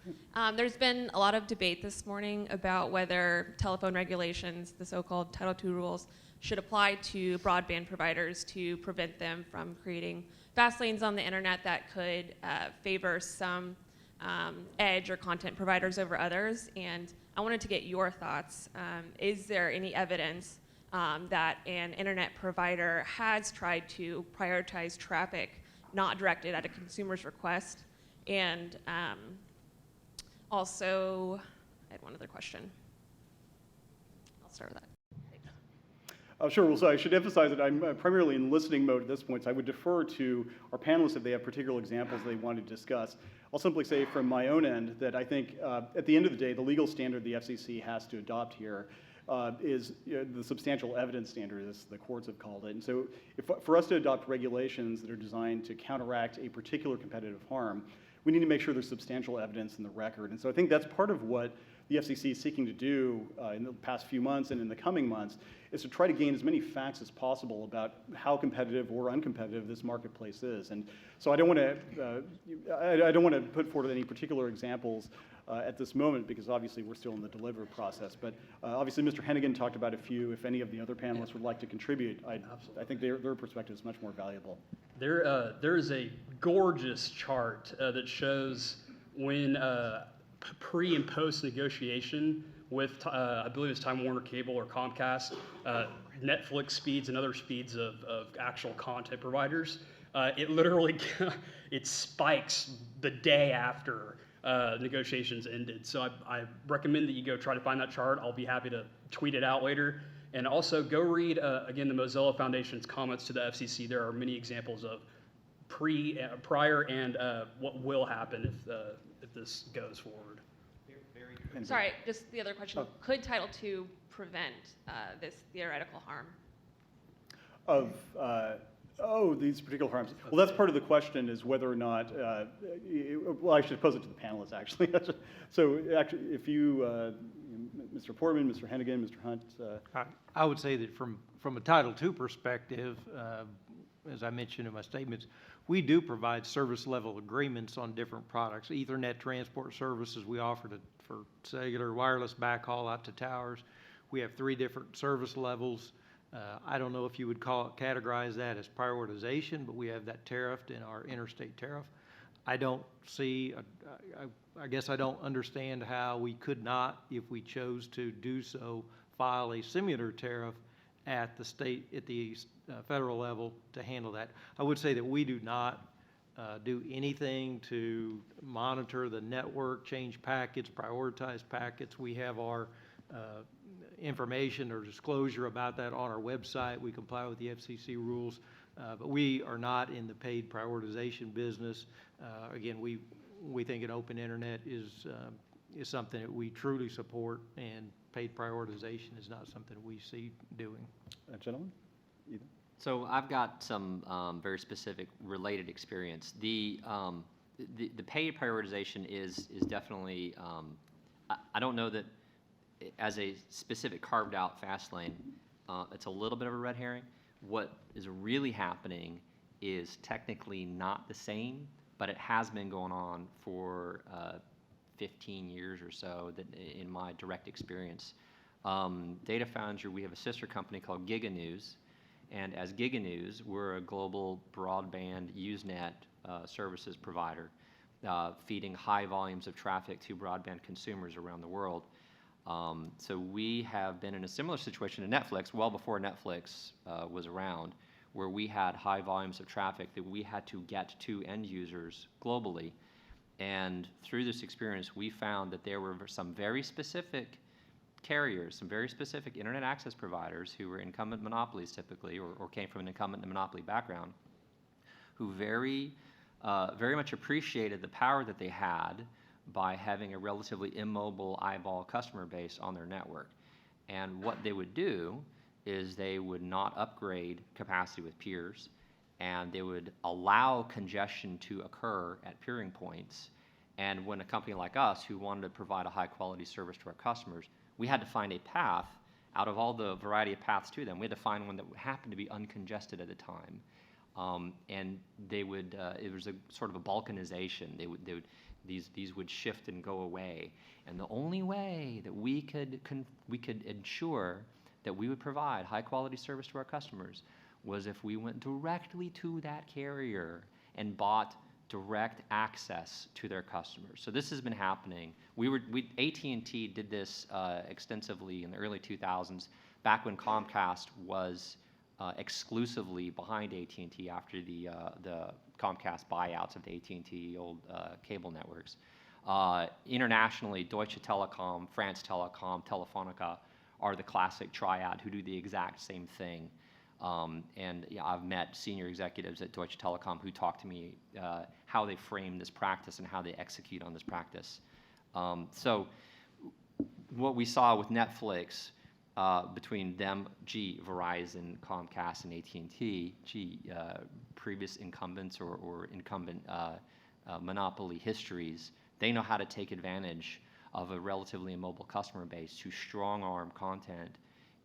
There's been a lot of debate this morning about whether telephone regulations, the so-called Title II rules, should apply to broadband providers to prevent them from creating fast lanes on the internet that could favor some edge or content providers over others. And I wanted to get your thoughts. Is there any evidence that an internet provider has tried to prioritize traffic not directed at a consumer's request? And also, I had one other question. I'll start with that. Sure. Well, so I should emphasize that I'm primarily in listening mode at this point, so I would defer to our panelists if they have particular examples they want to discuss. I'll simply say from my own end that I think at the end of the day, the legal standard the FCC has to adopt here is the substantial evidence standard, as the courts have called it. And so for us to adopt regulations that are designed to counteract a particular competitive harm, we need to make sure there's substantial evidence in the record. And so I think that's part of what the FCC is seeking to do in the past few months and in the coming months is to try to gain as many facts as possible about how competitive or uncompetitive this marketplace is. And so I don't want to put forward any particular examples at this moment because obviously we're still in the delivery process. But obviously Mr. Hennigan talked about a few. If any of the other panelists would like to contribute, I think their perspective is much more valuable. There is a gorgeous chart that shows when pre and post negotiation with, I believe it's Time Warner Cable or Comcast, Netflix speeds and other speeds of actual content providers. It literally, it spikes the day after negotiations ended. So I recommend that you go try to find that chart. I'll be happy to tweet it out later. And also go read, again, the Mozilla Foundation's comments to the FCC. There are many examples of prior and what will happen if this goes forward. Sorry, just the other question. Could Title II prevent this theoretical harm? Of these particular harms. Well, that's part of the question is whether or not, well, I should pose it to the panelists, actually. So, actually, if you, Mr. Portman, Mr. Hennigan, Mr. Hunt. I would say that from a Title II perspective, as I mentioned in my statements, we do provide service level agreements on different products. Ethernet transport services we offer for cellular wireless backhaul out to towers. We have 3 different service levels. I don't know if you would categorize that as prioritization, but we have that tariffed in our interstate tariff. I don't see, I guess I don't understand how we could not, if we chose to do so, file a similar tariff at the federal level to handle that. I would say that we do not do anything to monitor the network, change packets, prioritize packets. We have our information or disclosure about that on our website. We comply with the FCC rules, but we are not in the paid prioritization business. Again, we think an open internet is something that we truly support, and paid prioritization is not something we see doing. Gentlemen, either. So I've got some very specific related experience. The paid prioritization is definitely, I don't know that as a specific carved out fast lane, it's a little bit of a red herring. What is really happening is technically not the same, but it has been going on for 15 years or so that in my direct experience. Data Foundry, we have a sister company called GigaNews, and as GigaNews, we're a global broadband Usenet services provider, feeding high volumes of traffic to broadband consumers around the world. So we have been in a similar situation to Netflix, well before Netflix was around, where we had high volumes of traffic that we had to get to end users globally. And through this experience, we found that there were some very specific carriers, some very specific internet access providers who were incumbent monopolies typically, or came from an incumbent monopoly background, who very much appreciated the power that they had by having a relatively immobile eyeball customer base on their network. And what they would do is they would not upgrade capacity with peers, and they would allow congestion to occur at peering points. And when a company like us, who wanted to provide a high quality service to our customers, we had to find a path out of all the variety of paths to them. We had to find one that happened to be uncongested at the time. And they would, it was a sort of a balkanization. These would shift and go away. And the only way that we could ensure that we would provide high quality service to our customers was if we went directly to that carrier and bought direct access to their customers. So this has been happening. AT&T did this extensively in the early 2000s, back when Comcast was exclusively behind AT&T after the Comcast buyouts of the AT&T old cable networks. Internationally, Deutsche Telekom, France Telecom, Telefonica are the classic triad who do the exact same thing. And yeah, I've met senior executives at Deutsche Telekom who talk to me how they frame this practice and how they execute on this practice. So what we saw with Netflix between them, Verizon, Comcast, and AT&T, previous incumbents or incumbent monopoly histories, they know how to take advantage of a relatively immobile customer base to strong-arm content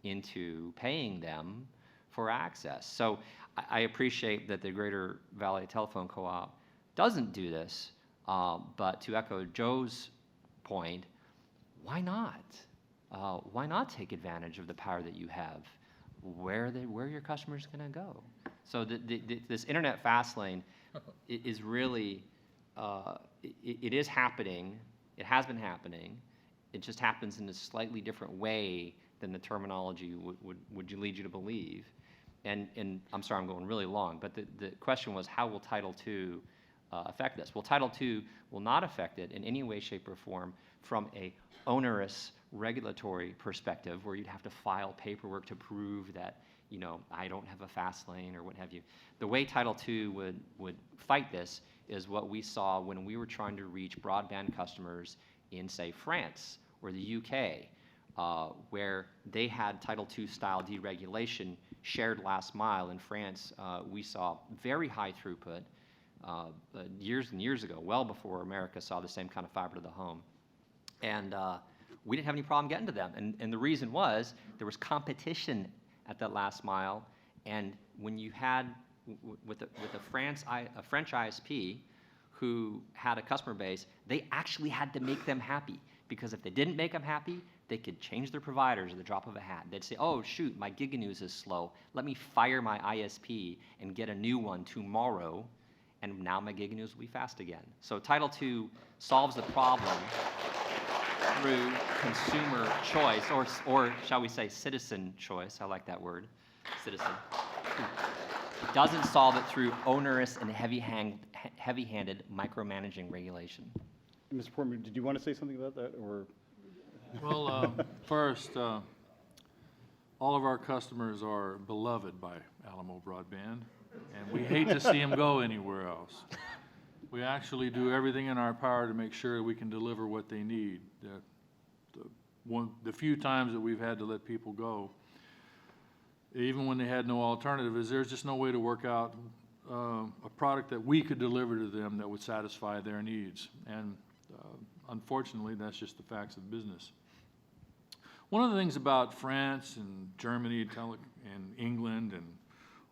into paying them for access. So I appreciate that the Greater Valley Telephone Co-op doesn't do this, but to echo Joe's point, why not? Why not take advantage of the power that you have? Where your customers going to go? So this internet fast lane is really, it is happening. It has been happening. It just happens in a slightly different way than the terminology would lead you to believe. And I'm sorry, I'm going really long, but the question was, how will Title II affect this? Well, Title II will not affect it in any way, shape, or form from a onerous regulatory perspective where you'd have to file paperwork to prove that, you know, I don't have a fast lane or what have you. The way Title II would fight this is what we saw when we were trying to reach broadband customers in, say, France or the UK, where they had Title II style deregulation shared last mile. In France, we saw very high throughput years and years ago, well before America saw the same kind of fiber to the home. And we didn't have any problem getting to them. And the reason was there was competition at that last mile. And when you had, with a French ISP who had a customer base, they actually had to make them happy. Because if they didn't make them happy, they could change their providers at the drop of a hat. They'd say, oh, shoot, my Giganews is slow. Let me fire my ISP and get a new one tomorrow, and now my Giganews will be fast again. So Title II solves the problem through consumer choice, or shall we say citizen choice. I like that word, citizen. It doesn't solve it through onerous and heavy-handed micromanaging regulation. Mr. Portman, did you want to say something about that, or? Well, first, all of our customers are beloved by Alamo Broadband, and we hate to see them go anywhere else. We actually do everything in our power to make sure we can deliver what they need. The few times that we've had to let people go, even when they had no alternative, is there's just no way to work out a product that we could deliver to them that would satisfy their needs. And unfortunately, that's just the facts of business. One of the things about France and Germany and England and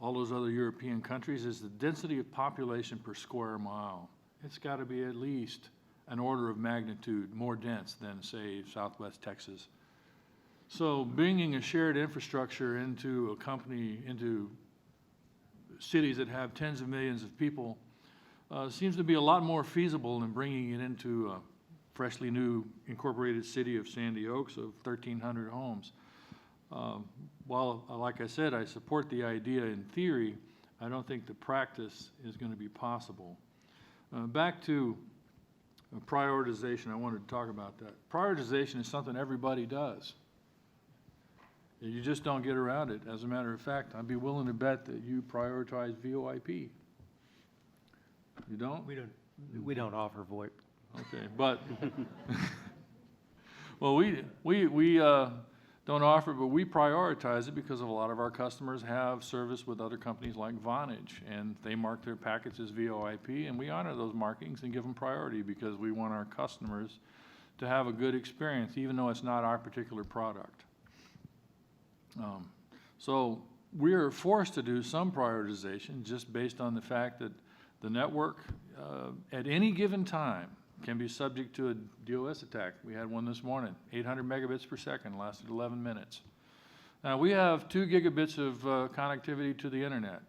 all those other European countries is the density of population per square mile. It's got to be at least an order of magnitude more dense than, say, Southwest Texas. So bringing a shared infrastructure into into cities that have tens of millions of people seems to be a lot more feasible than bringing it into a freshly new incorporated city of Sandy Oaks of 1,300 homes. While, like I said, I support the idea in theory, I don't think the practice is going to be possible. Back to prioritization, I wanted to talk about that. Prioritization is something everybody does. You just don't get around it. As a matter of fact, I'd be willing to bet that you prioritize VoIP. You don't? We don't offer VoIP. Okay, but well, we don't offer, but we prioritize it because a lot of our customers have service with other companies like Vonage, and they mark their packets as VoIP, and we honor those markings and give them priority because we want our customers to have a good experience, even though it's not our particular product. So we're forced to do some prioritization just based on the fact that the network at any given time can be subject to a DOS attack. We had one this morning, 800 megabits per second, lasted 11 minutes. Now we have 2 gigabits of connectivity to the internet,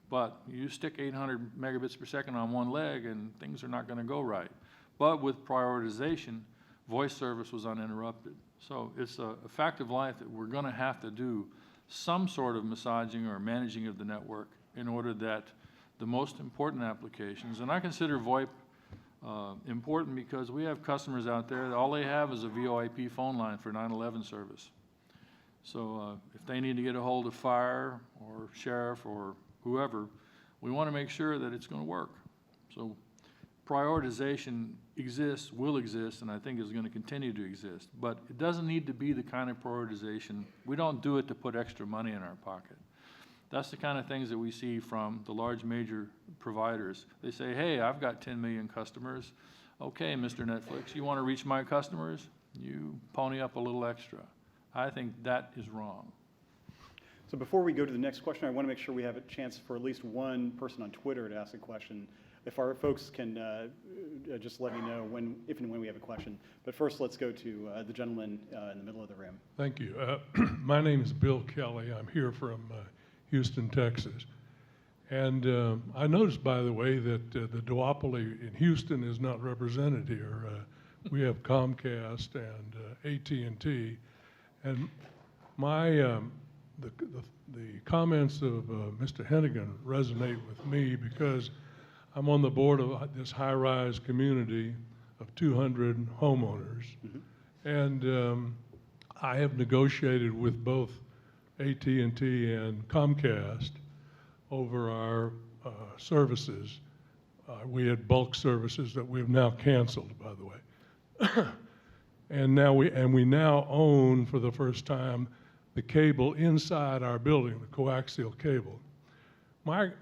but you stick 800 megabits per second on one leg and things are not going to go right. But with prioritization, voice service was uninterrupted. So it's a fact of life that we're going to have to do some sort of massaging or managing of the network in order that the most important applications, and I consider VoIP important because we have customers out there that all they have is a VoIP phone line for 911 service. So if they need to get a hold of fire or sheriff or whoever, we want to make sure that it's going to work. So prioritization exists, will exist, and I think is going to continue to exist. But it doesn't need to be the kind of prioritization. We don't do it to put extra money in our pocket. That's the kind of things that we see from the large major providers. They say, hey, I've got 10 million customers. Okay, Mr. Netflix, you want to reach my customers? You pony up a little extra. I think that is wrong. So before we go to the next question, I want to make sure we have a chance for at least one person on Twitter to ask a question. If our folks can just let me know if and when we have a question. But first, let's go to the gentleman in the middle of the room. Thank you. My name is Bill Kelly. I'm here from Houston, Texas. And I noticed, by the way, that the duopoly in Houston is not represented here. We have Comcast and AT&T. And the comments of Mr. Hennigan resonate with me because I'm on the board of this high-rise community of 200 homeowners. Mm-hmm. And I have negotiated with both AT&T and Comcast over our services. We had bulk services that we have now canceled, by the way. And now we now own, for the first time, the cable inside our building, the coaxial cable. Where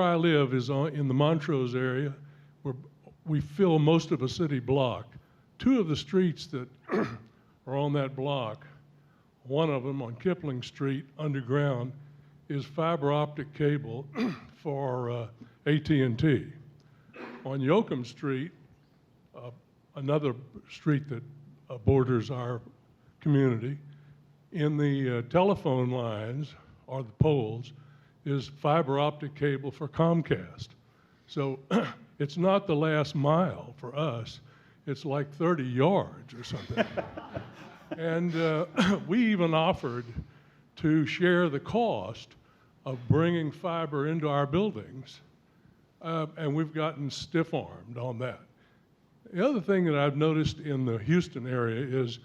I live is in the Montrose area, where we fill most of a city block. Two of the streets that are on that block, one of them on Kipling Street underground, is fiber optic cable for AT&T. On Yoakum Street, another street that borders our community, in the telephone lines, or the poles, is fiber optic cable for Comcast. So it's not the last mile for us, it's like 30 yards or something. And we even offered to share the cost of bringing fiber into our buildings, and we've gotten stiff-armed on that. The other thing that I've noticed in the Houston area is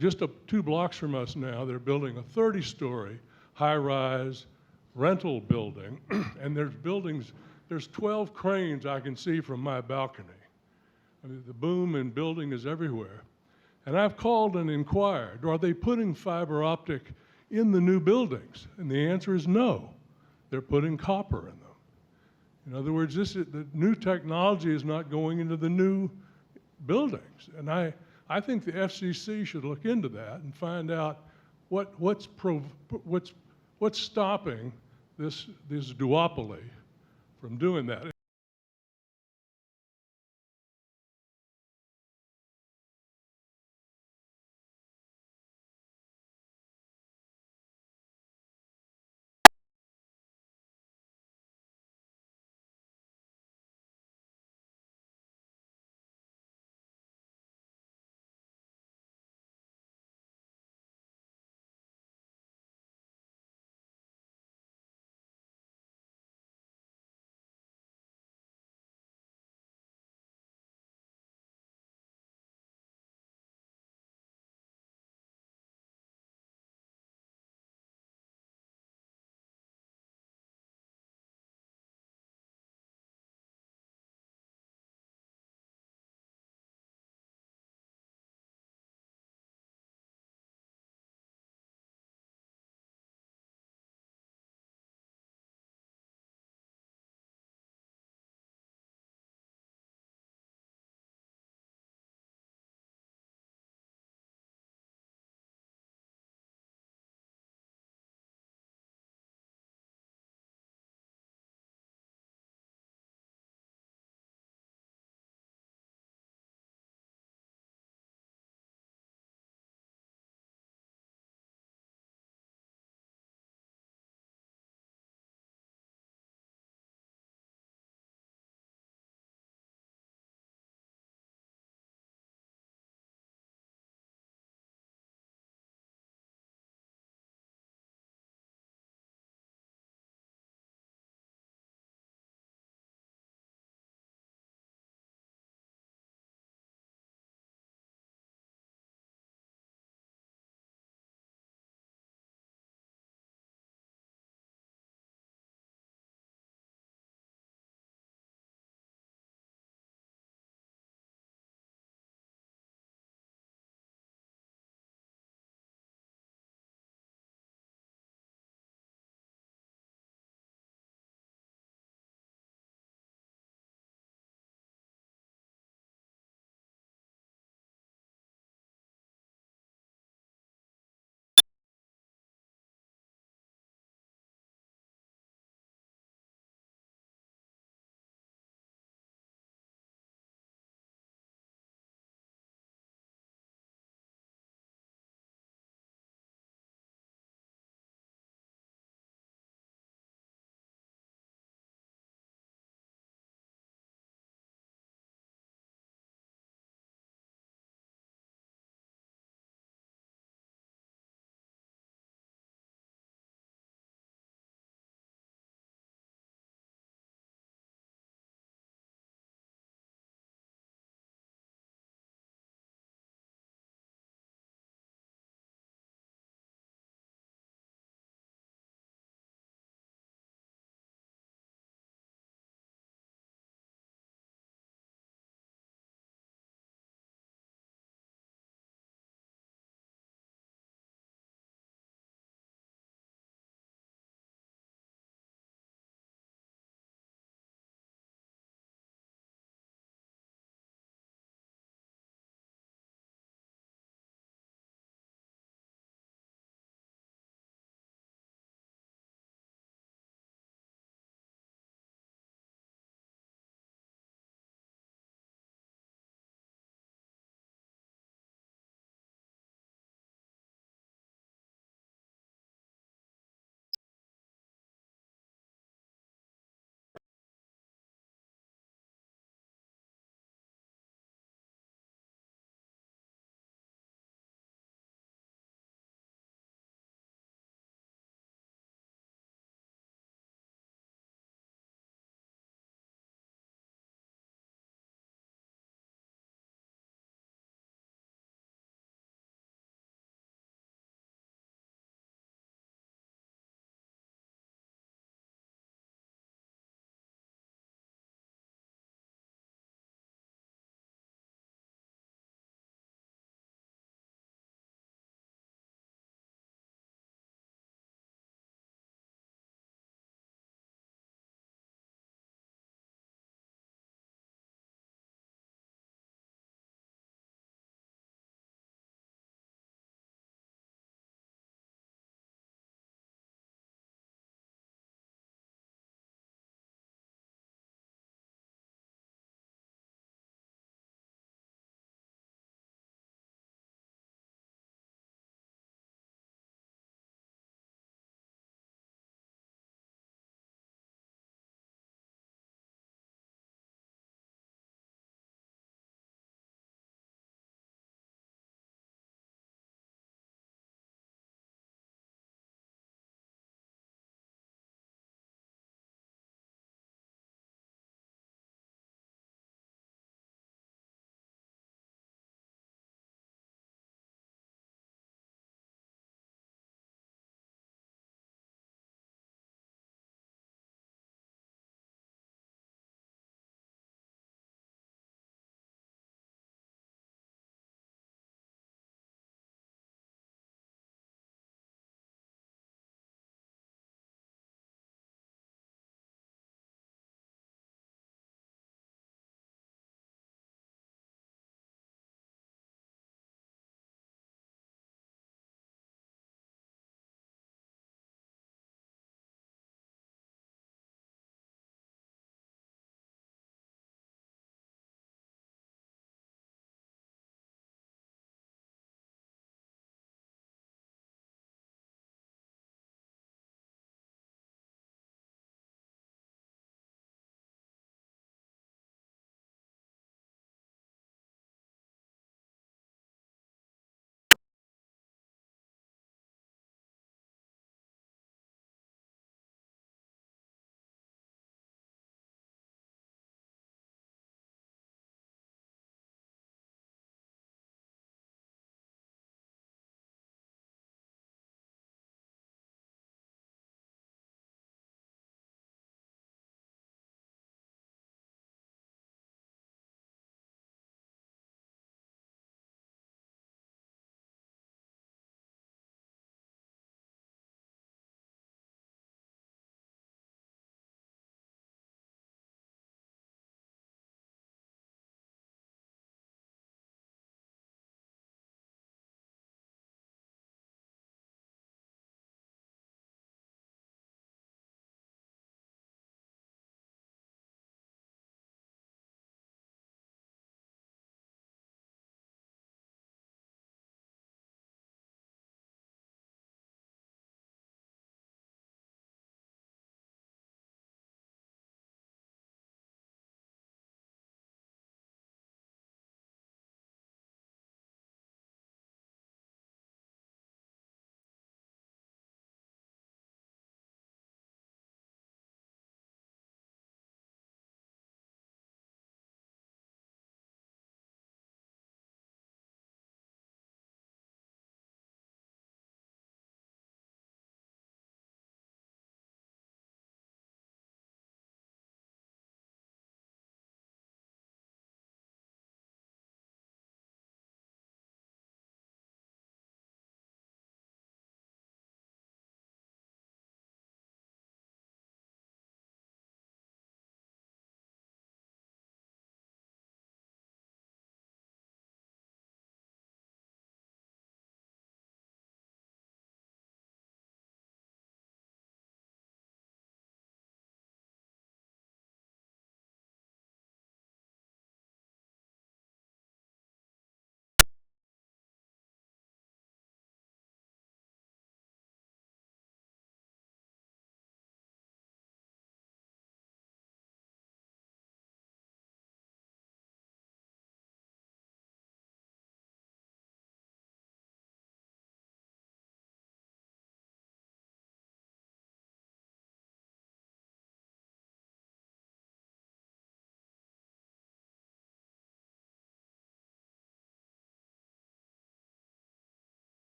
just 2 blocks from us now, they're building a 30-story high-rise rental building, and there's 12 cranes I can see from my balcony. I mean, the boom in building is everywhere. And I've called and inquired, are they putting fiber optic in the new buildings? And the answer is no. They're putting copper in them. In other words, the new technology is not going into the new buildings. And I think the FCC should look into that and find out what's stopping this duopoly from doing that.